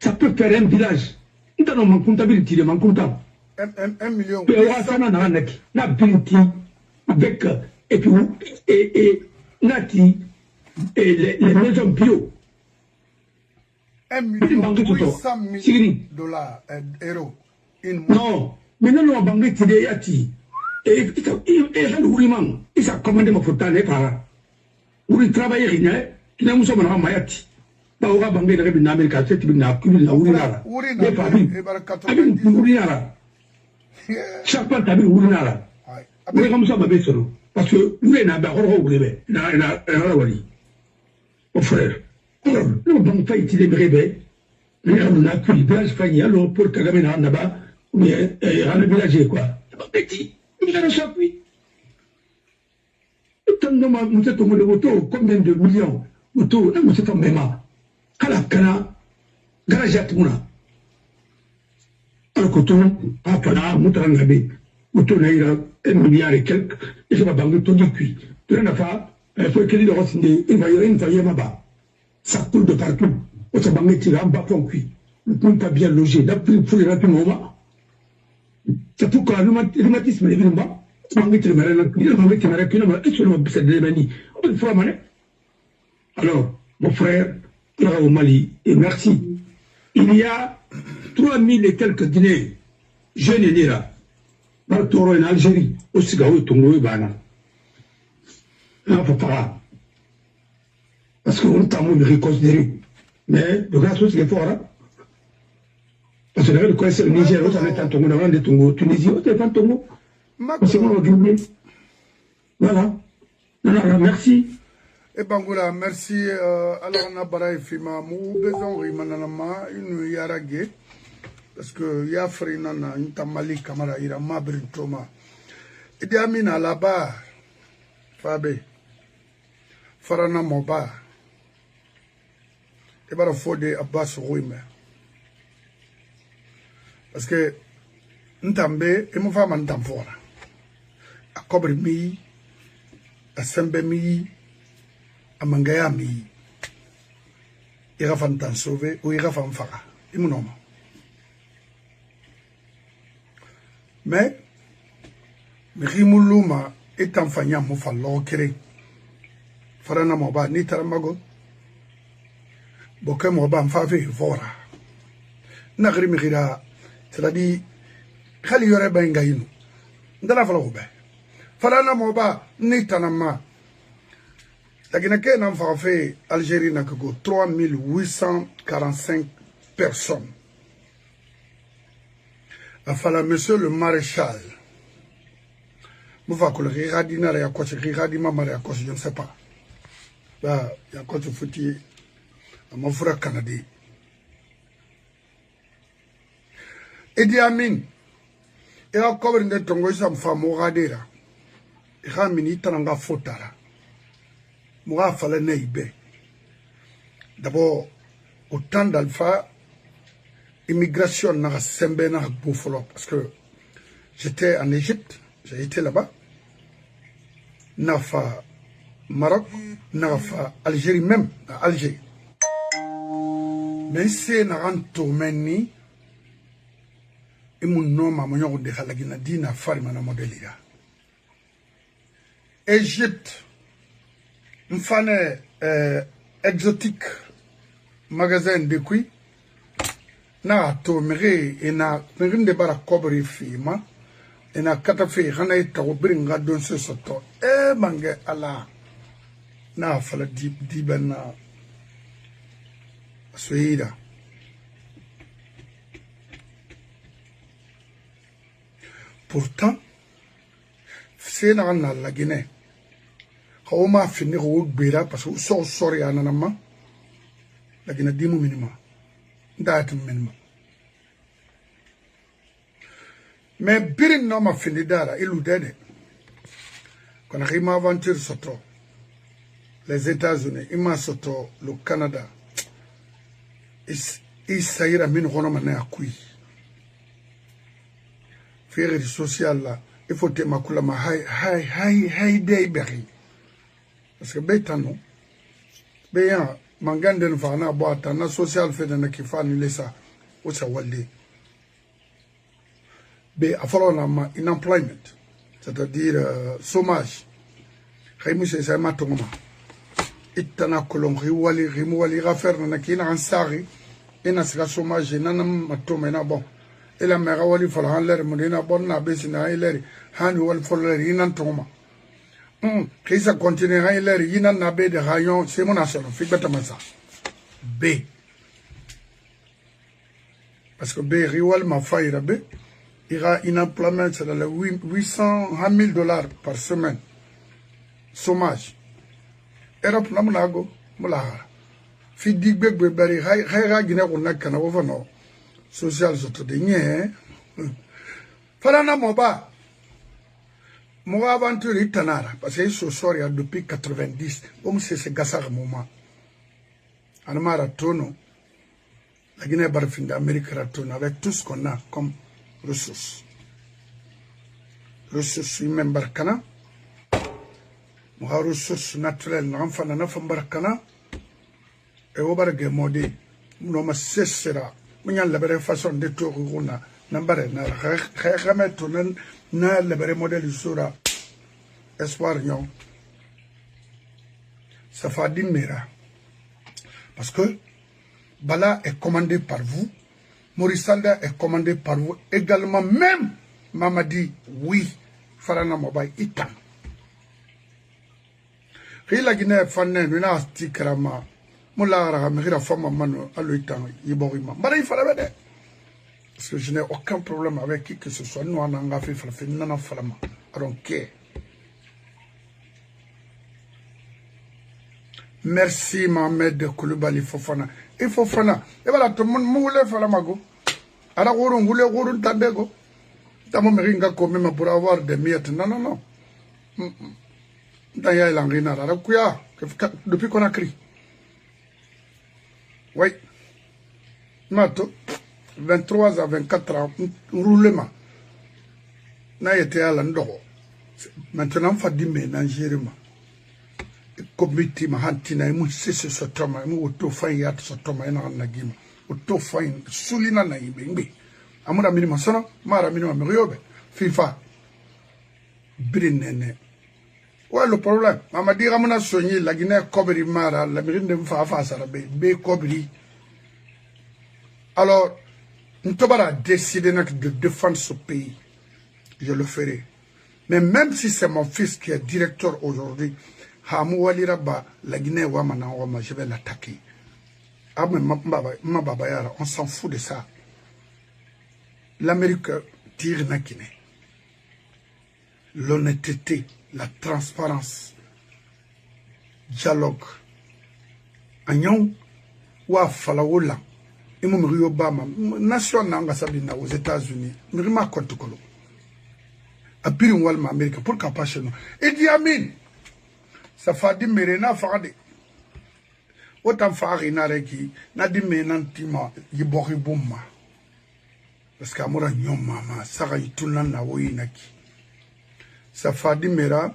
ça peut faire un village. Nous avons une comptabilité, mon comptable. 1 million. Avec, et puis, Nati, et les maisons bio. 1 million, 800 000 dollars, euros. Non, maintenant on bangue tide yati et il ouriman il s'est commandé ma photo ne para ouri travailler rien qui n'a muso mana mayati ba oga bangue ne bi na America c'est bi na kuli na urinara ne pa bi abi urinara chaque fois tabi urinara oui comme ça babé solo parce que lui n'a pas encore ouvert na wali mon frère alors le banque fait il est bébé on a pris le village Fanny, alors pour Kagame Naba, mais le village quoi. Petit, il a le circuit. Tant que nous sommes le moto, combien de millions moto, nous sommes même à Kalakana, Garajatuna. Alors que tout, à Pana, Moutangabe, moto naïra, 1 milliard et quelques, et je vais banguer tout du cuit. Tu n'as pas, il faut qu'il y ait le rosine, il va y avoir une faillite là-bas. Ça coule de partout. On s'est bangué tiré en bas pour cuit. Le point pas bien logé. Là, pour les rapidement, c'est pourquoi le rhumatisme est venu en bas. Alors, mon frère, au Mali, et merci. Il y a 3000 et quelques Guinéens, jeunes et là, dans le Taureau en Algérie, au Sigaou, Tongo et Bana. Non, pas. Parce qu'on t'a reconsidéré. Mais le gars, c'est fort. Parce que le connaissez le Niger, on est en Tongo, on est en Tongo, Tunisie, on est en Tongo. C'est bon, voilà. Non, merci. Et Bangoula, merci. Alors, on a barré Fima, mou, besoin, rimanama, une yaragé. Parce que Yafri nana, une tamali kamara, ira mabri toma. Et Diamina là-bas, Fabé, Farana Moba. Et bara Fodé Abbas Rouime. Parce que, Ntambe, et mon femme en tamfora. A Kobri mi, a Sembe mi, a Mangaya mi. Ira fan tan sauvé, ou ira fan fara. Et mon homme. Mais, Rimuluma est en fanyam mofa l'okere. Farana Moba, ni taramago. Boke Moba en fave, vora. Nagri Mira. C'est-à-dire, Khali yore benga yinu. Ndala fala ko be. Farana Moba ni tanama. La Guinée n'a pas fait Algérie n'a que 3845 personnes. Il fallait monsieur le maréchal. Mouva ko le riradina la yakoche riradima mare yakoche je ne sais pas. Là, yakoche fouti à mon frère canadien. Idi Amin, il a couvert de Tongo Sam Famoradera. Il a mis Tananga Fotara. Moi, il fallait neibe. D'abord, au temps d'Alpha, immigration n'a sembe n'a bouffalo. Parce que j'étais en Égypte, j'ai été là-bas. N'a fait Maroc, n'a fait Algérie même, à Alger. Mais c'est n'a rentourné. Et mon nom a mon de Halagina Dina Farmana Modelia. Égypte, un fan exotique magasin de qui na to mere et na de bara cobri fima et na katafe hana ita obringa don se soto e mange ala na fala di bana suida. Pourtant, c'est dans la Guinée. On m'a fini au Béra parce que so sorry à Nanama. La Guinée dit mon minimum. D'être minimum. Mais Birin n'a pas fini d'ara, il ou d'aide. Quand on a aventure soto, les États-Unis, il m'a soto, le Canada, il s'agira min ronomane à qui. Faire social là, il faut que ma coulama hay day berry. Parce que bétano, béyan, manganden fana boata, na social fait de nakifani lesa, ou sa walde. Bé, a fallu na unemployment, c'est-à-dire chômage. Rémus c'est ça matoma. Itana kolon rimuali raffaire na kina ansari, et na sera chômage, nanam matoma na bon. et la mère wali fala han ler modina bonna besina ler han wal foller yinan toma kisa continue han ler yinan na be de rayon c'est mon assurance fi beta masa B parce que B riwal ma faira B il y a un employement c'est de 800 $1000 par semaine chômage Europe namunago mulahara fi digbe bari hay gina ko nakana wo fano social soto de nye farana moba mo aventure itanara parce que so soria depuis 90 comme c'est gasar moment anmara tono la Guinée barfinde Amérique ratono avec tout ce qu'on a comme ressources humaines barkana mo ressources naturelles n'enfana na fambarkana et au barge modé no ma cessera munya la façon de tout runa nambare na remettre na le modèle sura espoir nyon ça fait dimera parce que Bala est commandé par vous, Morissanda est commandé par vous également, même Mamadi, oui, Farana Mobay Itan. Rila Guinée Fanen, une astikrama, Moula Mira Fama Mano, Aluitan, Yiborima. Mara Farabede. Parce que je n'ai aucun problème avec qui que ce soit. Nous, on a fait Nana Falama. I don't care. Merci Mohamed de Koulibaly Fofana. Et Fofana, et voilà, tout le monde moule Falamago. Alors, on voulait Tadego. Tamo Meringa comme même pour avoir des miettes. Non, non, non. D'ailleurs, il en rina. Depuis qu'on a crié. Oui. Mato, 23 à 24 ans, roulement. N'a été à l'endroit. Maintenant, il faut dire, mais Nigérima. Committee mahantina mu sese sotoma mu oto fain yat sotoma ina nagima oto fain sulina na ibengbe amura minima sono mara minima mriobe FIFA brinene ouais le problème mama dira mona soigner la Guinée kobri mara la mirinde fa sarabe be kobri alors nous devons décider de défendre ce pays je le ferai mais même si c'est mon fils qui est directeur aujourd'hui la Guinée je vais l'attaquer. On s'en fout de ça. L'Amérique tire na Guinée. L'honnêteté, la transparence, dialogue. Agnon, wa falawola. Imo Mrio Obama, nation nanga sabina aux États-Unis. Mirima kontukolo. Abirin walma Amérique, pourquoi pas chez nous? Et Idi Amin. Ça fait des merena fade. Autant faire une arrêt n'a dit menantima yiboribuma. Parce qu'amour nyom mama, ça va y tourner na woinaki. Ça fait des mera,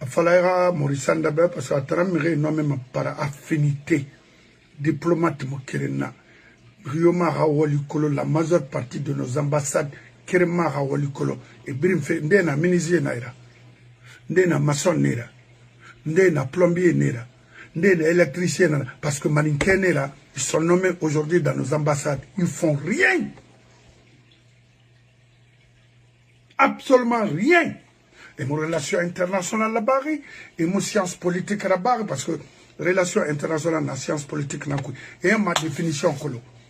il fallait Morissanda parce que Taramere non même par affinité diplomate mokerena. Rioma Rawalikolo, la majeure partie de nos ambassades, Kerema Rawalikolo, et Brimfe, Ndena Minizie Naira, Ndena Mason Nera. Ndena plombier nera, ndena électricien nera, parce que maninké nera, ils sont nommés aujourd'hui dans nos ambassades, ils font rien, absolument rien. Et mon relation internationale là-bas, et mon science politique là-bas, parce que relation internationale, la science politique là-bas, et ma définition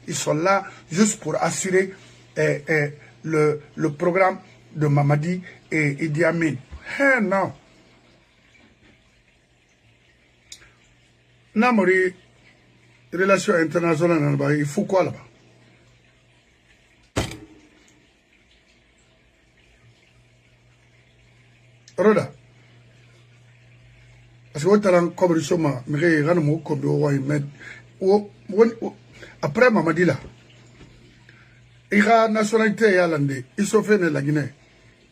ils sont là juste pour assurer le programme de Mamadi et Idi Amin. Non. Namori, relation internationale, il faut quoi là-bas? Roda. Parce que vous avez un cobrissement, mais vous avez après Mamadi là, il y a une nationalité yalande, il se fait la Guinée.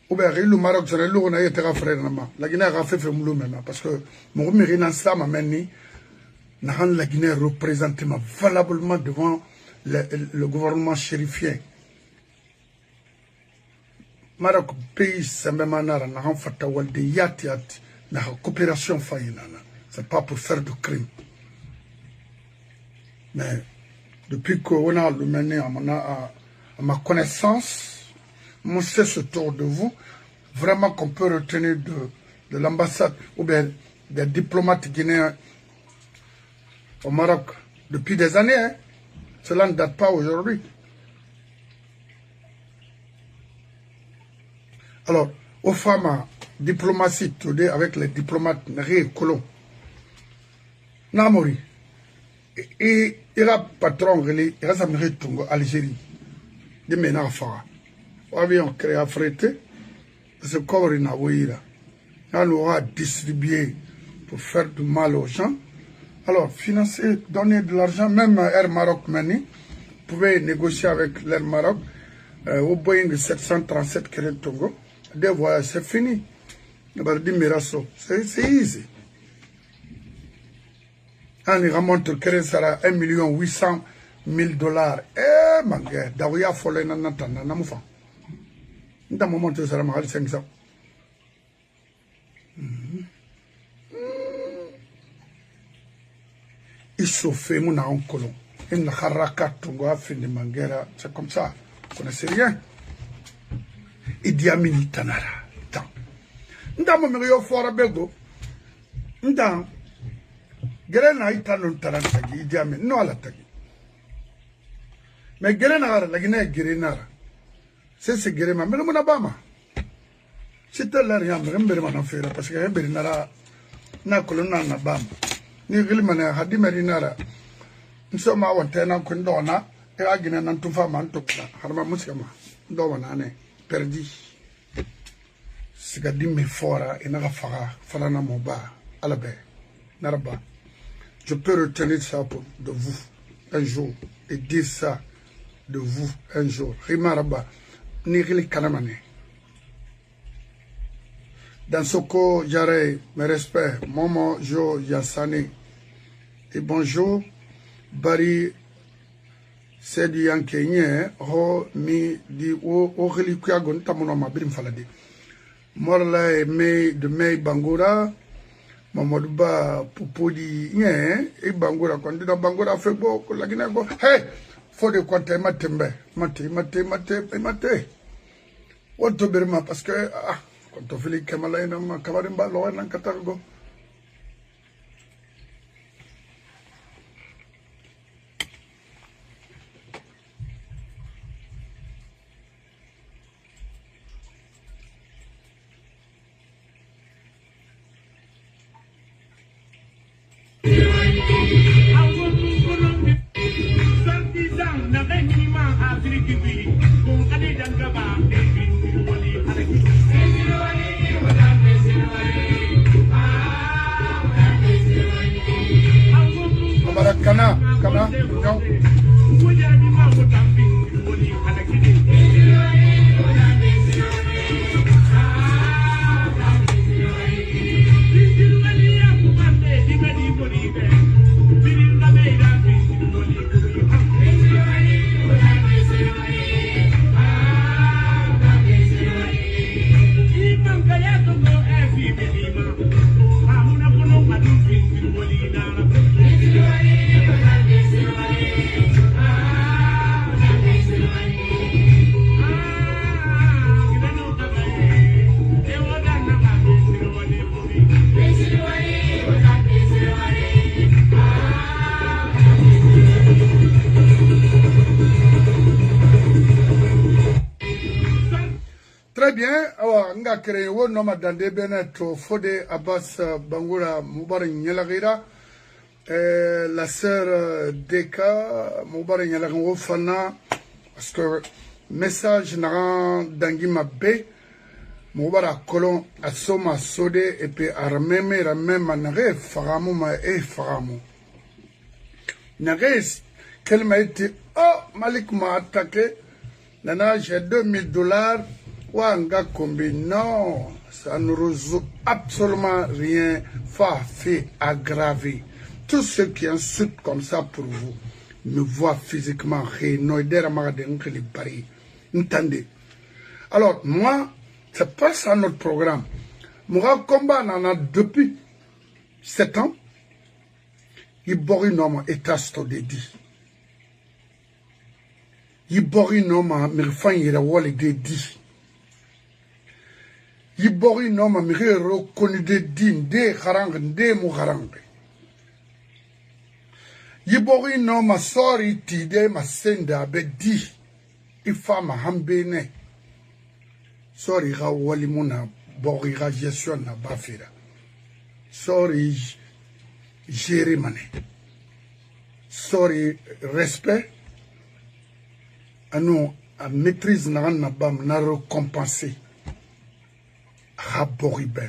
Ou bien le Maroc, c'est le été frère. La Guinée a fait moulo maintenant, parce que mon mérina ça m'a mené. La Guinée représente valablement devant le gouvernement chérifien. Maroc, pays, c'est même un art, n'a fait de yat, n'a coopération faillina. C'est pas pour faire de crime. Mais depuis qu'on a le mené à à ma connaissance, moi c'est ce tour de vous, vraiment qu'on peut retenir de l'ambassade ou bien des diplomates guinéens au Maroc depuis des années. Hein. Cela ne date pas aujourd'hui. Alors, aux femmes, diplomatie today avec les diplomates Nari Colon. Namori. Et il y a patron, il y a Samiri Tungo, Algérie. De Ménafara. Avion créé à Frété. Ce corps in Aouira. On aura distribué pour faire du mal aux gens. Alors, financer, donner de l'argent, même Air Maroc Mani, pouvait négocier avec l'Air Maroc au Boeing 737 Keren Togo. Des voyages, c'est fini. C'est easy. On remonte Keren Sara 1 800 000 $. Eh, mon gars, Daouya Folé Nanatana, Namoufa. Dans le moment où ça m'a 500. Il se fait mon oncle. Il n'a pas de mangera. C'est comme ça. Vous ne connaissez rien. Idi Amin Tanara. Ndamo miriyo fora bego. Ndam. Gerena itano tarantagi. Idi Amin. No ala tagi. Mais Gerena ara. Lagina Gerena. C'est Gerena. Mais le monabama. C'était là rien. Mais remberé man affaire. Parce que remberé nara. Na kolona na bam. Ni gilmane hadi merinara. Nsoma wantena kundona. Era gina nantufa mantokla. Harma muskama. Ndo wanane. Perdu. C'est me fora et n'a pas farana moba à la baie. Naraba. Je peux retenir ça de vous un jour et dire ça de vous un jour. Rimaraba. Nirili kanamane. Dans ce cas, j'arrête mes respects. Momo Jo Yassani. Et bonjour. Bari. C'est du Yankénye, ho mi di o reliquia gonta monoma brim faladi. Morla e me de me Bangoura, Mamadouba Poupodi nye, e Bangoura, quand dit Bangoura fait beau, la Guinée go, hey, faut de quoi te matembe, mate. On te berma parce que, ah, quand on fait les Kamala, ma Kavarimba, Loan, Katargo. Kana, non. Très bien. Alors, on a créé un nom d'Andé Beneto, Fode Abbas Bangoura Moubar Nyalagira, la sœur Deka Moubar Nyalagira Fana, parce que message n'a d'Angima B, Moubar Colon Asoma Sode, et puis Armeme Ramema Nare, Faramou Ma et Faramou. Nare, qu'elle m'a été, oh, Malik m'a attaqué, Nana, j'ai $2000. Wanga Kombi, non, ça ne résout absolument rien. Fait aggraver. Tous ceux qui insultent comme ça pour vous me voient physiquement. Entendez. Alors, moi, c'est pas ça notre programme. Mon combat en a depuis 7 ans. Il boit un homme et tasto de dit. Yibori noma mirfan yira wale de di. Yibori noma mirero koni de din de harang de mu harang. Yibori noma sorry ti de ma senda be di. Ifa ma hambene. Sorry ga wali muna bori ga gestion na bafira. Sorry gérer mané. Sorry respect. À nous, à maîtrise na bam na récompenser.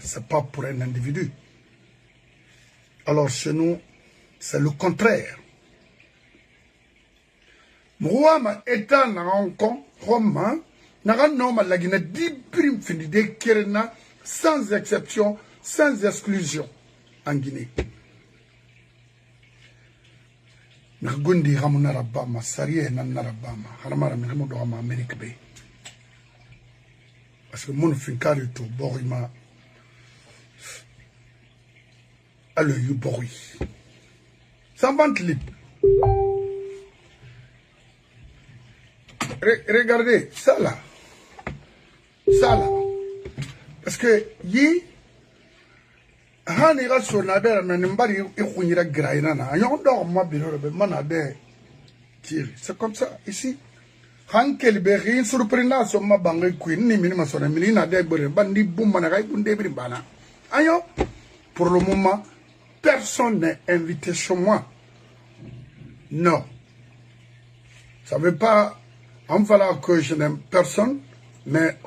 C'est pas pour un individu. Alors chez nous, c'est le contraire. Moi, état na Hong Kong, Roma, na noma la Guinée 10 primes fini de Kerena, sans exception, sans exclusion, en Guinée. Nagundi Ramona Rabama, Sarie Nanarabama, Haramara Miramodoama, Amérique Bay. Parce que mon fincari to Borima a le Yubori. Sans vente libre. Regardez, ça là. Ça là. Parce que yi. Hanira sur la belle, mais n'embari et grainana. Ayon dort ma biro, manade. C'est comme ça, ici. Hankel Berry, surprenant sur ma banque queen, ni minima sur la milina de Bandi Boumanaray, ou de Bribana. Ayon, pour le moment, personne n'est invité chez moi. Non. Ça ne veut pas en falloir que je n'aime personne, mais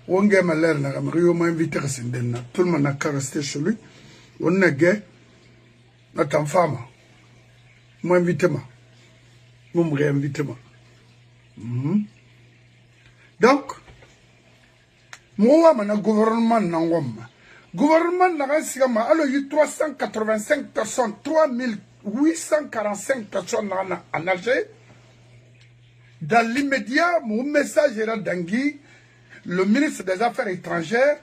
on a l'air de invité tout le monde n'a qu'à rester chez lui. On est gay, notre femme. Moi, invitez-moi. Vous me réinvitez-moi. Donc, moi, je suis gouvernement. Gouvernement n'a eu 385 personnes, 3845 personnes en Alger. Dans l'immédiat, mon message era d'Angui. Le ministre des Affaires étrangères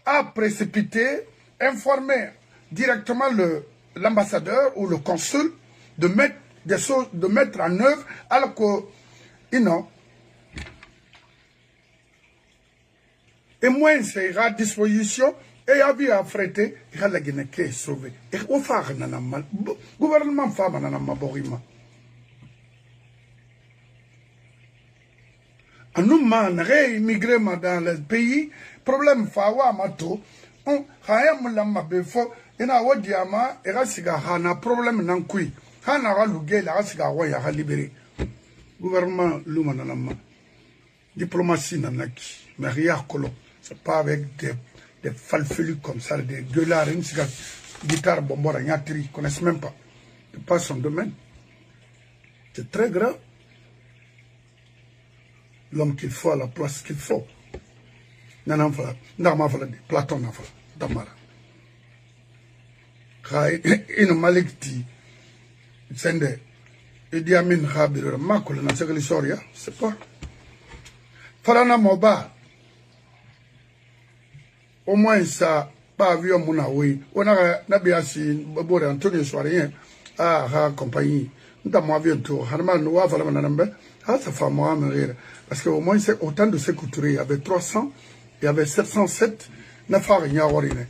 a précipité, informé directement l'ambassadeur ou le consul de mettre des choses, de mettre en œuvre, alors que, non. Et moi, il sera à disposition et il y a vu affréter, il y a la Guinée qui est sauvée. Et au phare, le gouvernement femme n'a pas borima. Nous man réimmigrer dans le pays, problème fawa mato, on hayam la mabefo, ina wadiama, et rasiga hana problème nankui, hana raluge la rasiga waya libéré. Gouvernement l'humanama, diplomatie nanaki, mais rien colo, c'est pas avec des falfelus comme ça, des gueulards, une guitare bombora, nyatri, connaissent même pas, c'est pas son domaine. C'est très grave. L'homme qu'il faut à la place qu'il faut. Nanan fala, ndama fala di, Platon na fala, damara. Khay, ino malikti, sende, Idi Amin Khabir, makule na sekali soria, c'est pas. Falana moba, au moins ça, pas avion muna oui, on a nabiasi, bobore Antonio Soirien, ha compagnie, ndama avion tour, harman noua fala manambe, ça fait moi me parce qu'au moins c'est autant de ces couturiers, il y avait 300, il y avait 707, nafar yawarine,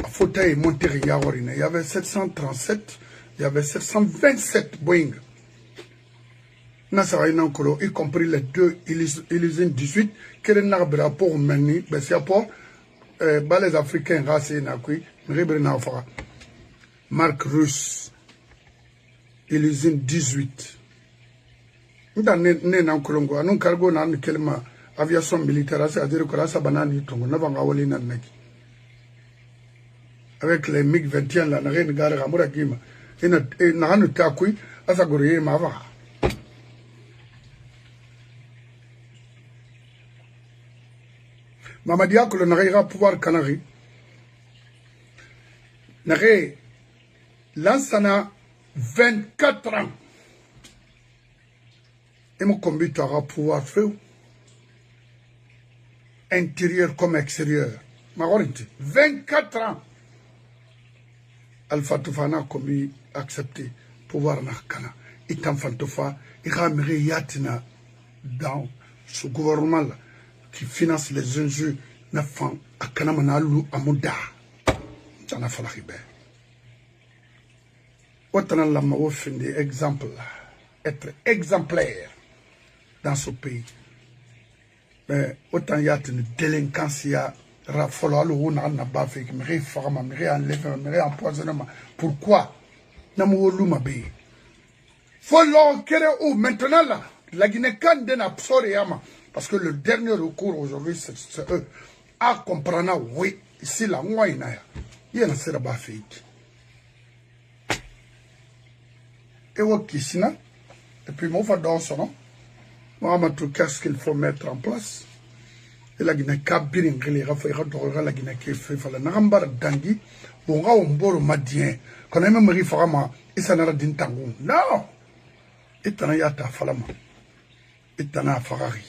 fauteuil monté yawarine, il y avait 737, il y avait 727 Boeing. Nasara Inankolo, y compris les deux Illusion 18, qui est un arbre pour mener, mais c'est pour les Africains racés nakui, Ribrinafa, marque russe, Illusion 18. Dans les Kolongo, nous cargo dans quelma aviation militaire, c'est-à-dire que là, ça banane, on n'a pas envoyé nanaki. Avec les MiG-21, là, n'a rien de garé à Mourakima. Et n'a rien de takui, à sa gourrier, ma va. Mamadia, que l'on n'arrivera pouvoir canari. N'arrête, l'ansana 24 ans. Et mon combat aura pouvoir faire intérieur comme extérieur. Ma 24 ans. Alpha Toufana a commis accepté pouvoir n'akana. et Tanfantofa, il a mis Yatina dans ce gouvernement-là qui finance les enjeux n'afin à Kanamanalu Amouda. J'en ai fait la ribelle. Autant la maoufin des exemples, être exemplaire dans ce pays. Mais autant il y a une délinquance, il y a raffolé le haut, n'a pas fait, me réforme, me réenlève, me réempoisonnement. Pourquoi? N'a pas eu ma bé. Faut l'enquêter où maintenant là, la Guinée-Can n'a pas parce que le dernier recours aujourd'hui, c'est eux. À comprendre, oui, ici là, moi, il y a un serba fait. Et au Kissina, et puis moi, je vais dans son nom. Moi, qu'est-ce qu'il faut mettre en place? Et la Guinée, Kabir, la Guinée, qui fait la Narambar Dangi, on va au bord madien, qu'on a même réformé, et ça n'a rien d'intangou. Non! Et t'en as ta falama. Et t'en as Ferrari.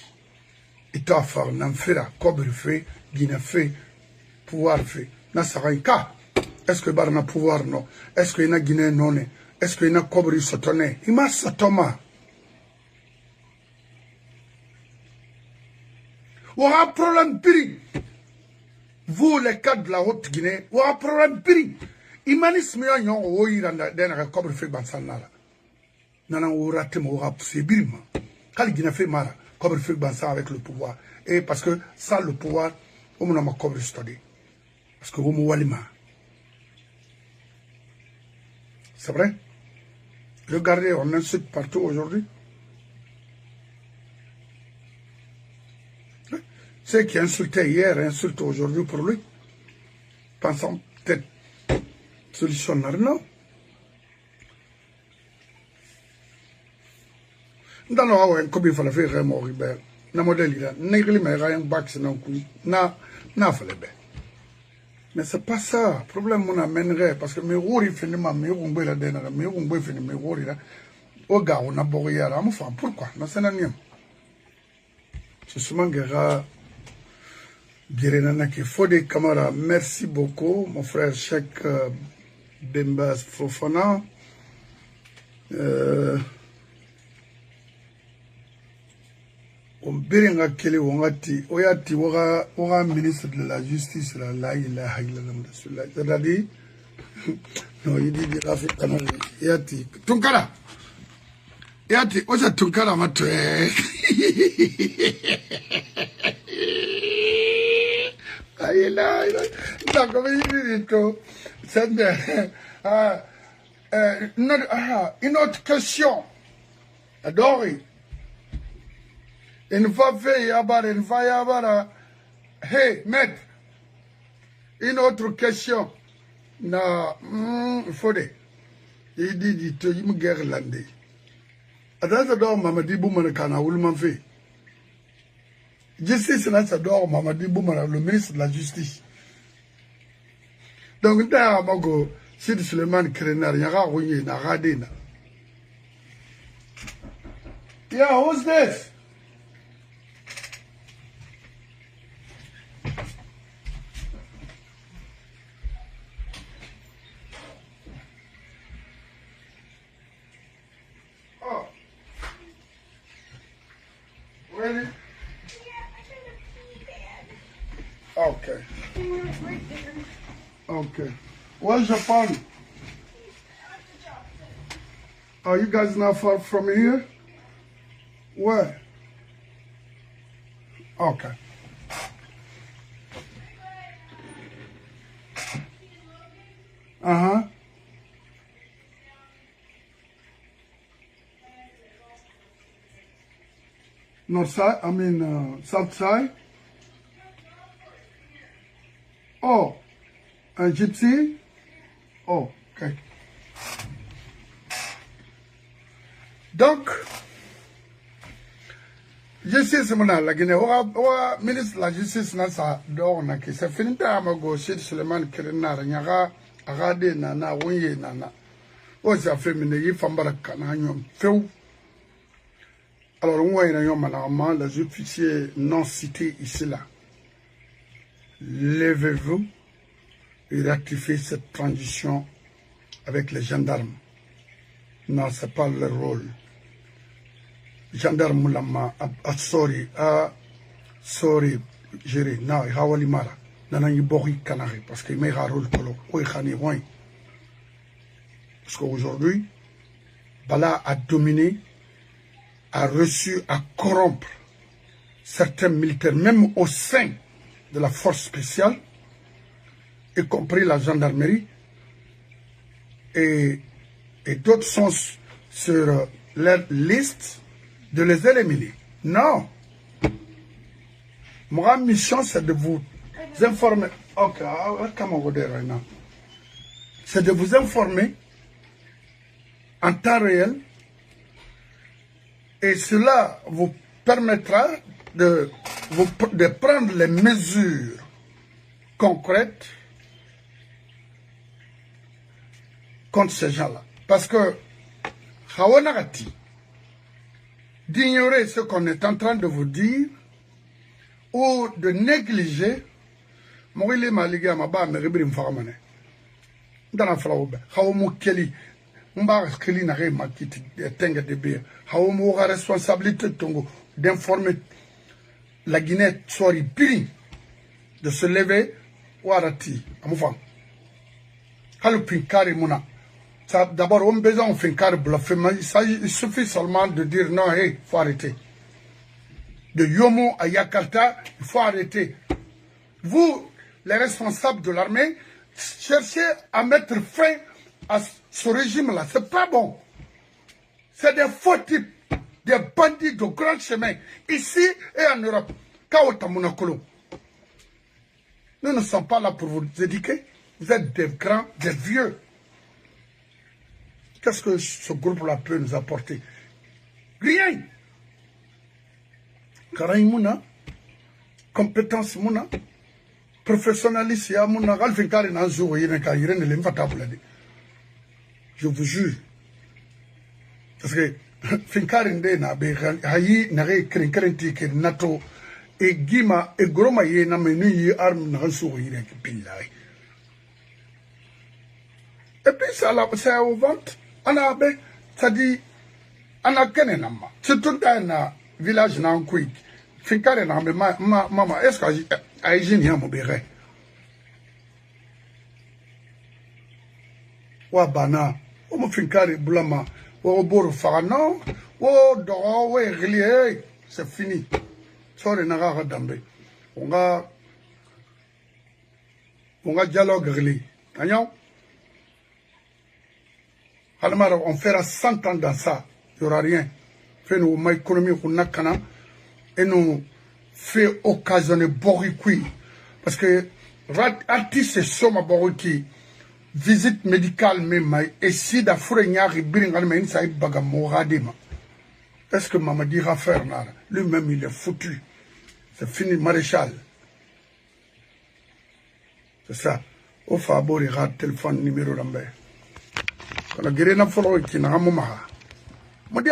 Et t'as fait n'enfera, cobre fait, Guinée fait, pouvoir fait. N'a pas est-ce que Barna pouvoir non? Est-ce qu'il y a Guinée non? Est-ce qu'il y a cobre sotonné? Il m'a satoma. On a un problème pire. Vous, les cadres de la Haute-Guinée, on a un problème pire. Imanisme yon yon o iranda dena cobre fait bansanala. Nana ou raté mo rap c'est birma. Quand Guinée fait mara, cobre fait bansan avec le pouvoir. Et parce que sans le pouvoir, on m'a cobre study. Parce que vous m'oualima. C'est vrai? Regardez, on insulte partout aujourd'hui. Ceux qui insultaient hier insultent aujourd'hui pour lui. Pensons peut-être solution non. Dans le haut, comme il fallait faire un mot ribelle. Na modèle là, n'égli mais rien bax non couille. Na fallait bien. Mais c'est pas ça. Problème mon amènerait parce que mes roues finissent ma mes roues la dernière, mes roues finissent mes roues là. Au gars on a bourré à la femme. Pourquoi? Non c'est n'importe. C'est souvent guerre. Guérenana qui faut des camarades. Merci beaucoup, mon frère Cheikh Bembas Fofana. On bérenga kele wangati oyati waga ministre de la justice la ilaha illallah c'est-à-dire non il dit la fait canal yati tunkara yati oja tunkara matwe ayela da comme il dit tout c'est une autre question adoré. Une fois fait une fois yabara. Hey, maître, une autre question. Na, Fodé. Il dit, il me guerre landé. Adresse d'or, Mamadi Boumana Kana, ou le fait. Justice, là, ça dort, Mamadi Boumana, le ministre de la Justice. Donc, là, Mago, Sid Suleiman Krenar, Yara, Rouye, Naradena. Yeah, who's this? Really? Okay. Okay. Where's your phone? Are you guys not far from here? Where? Okay. Uh-huh. North side, I mean, south side. Oh, a gypsy? Oh, okay. Donc, justice, la Guinée, ministre de la justice, ça dort, c'est fini d'amago, Sid Suleiman Kerenar, Nyara, Arade, Nana, Ouye, Nana. Oh, c'est féminin, il faut me alors, on voit malheureusement les officiers non cités ici-là. Levez-vous et rectifiez cette transition avec les gendarmes. Non, c'est pas leur rôle. Gendarme Moulama, sorry, géré, non, Hawali Mara, Nanani Bori Kanari, parce qu'il m'a un rôle colo, parce qu'aujourd'hui, Bala a dominé, a reçu, a corrompre certains militaires, même au sein de la force spéciale, y compris la gendarmerie, et d'autres sont sur leur liste de les éliminer. Non. Ma mission, c'est de vous informer. Ok, come over there right now. C'est de vous informer en temps réel, et cela vous permettra de prendre les mesures concrètes contre ces gens-là. Parce que Hawanagati, d'ignorer ce qu'on est en train de vous dire ou de négliger, Morile Maliga Maba Meribrim Faramane. Dans la Flaube, Haomu Kelly, Mba Kelly Nare Makiti, Tenga de Beer, Haomu a responsabilité d'informer la Guinée Soiri Piri de se lever Warati, Amoufan. Halupinkari Muna. D'abord, on a besoin de faire un bluff. Il suffit seulement de dire non, il faut arrêter. De Yomo à Yakarta, il faut arrêter. Vous, les responsables de l'armée, cherchez à mettre fin à ce régime-là. C'est pas bon. C'est des faux types, des bandits de grand chemin, ici et en Europe. Kaotamunakolo. Nous ne sommes pas là pour vous éduquer. Vous êtes des grands, des vieux. Qu'est-ce que ce groupe-là peut nous apporter? Rien. Karaï Mouna, compétence Mouna, professionnalisme Mouna, Alfinkari Nanzou, je vous jure. Parce que Finkari Ndena, Hayi, Nare, Krinkarenti, Nato, et Gima, et Groma, Yena, Menu, Arm, Nanzou, Pilai. Et puis, c'est au ventre. Anabe, ça dit, Anakenenama. C'est tout un village dans le Quick. Finkare na maman, est-ce que Aïjini a mobéré? Wabana, Omo Finkare Blama, Oboro Farano, O Doro, Relié, c'est fini. Sorry, Nara Dambe. On va dialogue relié. Agnon? On fera 100 ans dans ça, il n'y aura rien. Fait nous économie et nous fait occasionner Borikui. Parce que artiste Soma Boriki, visite médicale même, et si d'Afriñari Biringalmen Saïd Bagamoradima. Est-ce que Mamadi Raffer, lui-même il est foutu. C'est fini, maréchal. C'est ça. Au Fabo, il rate téléphone numéro Lambert. Quand la guerre n'a pas été, il n'a pas été.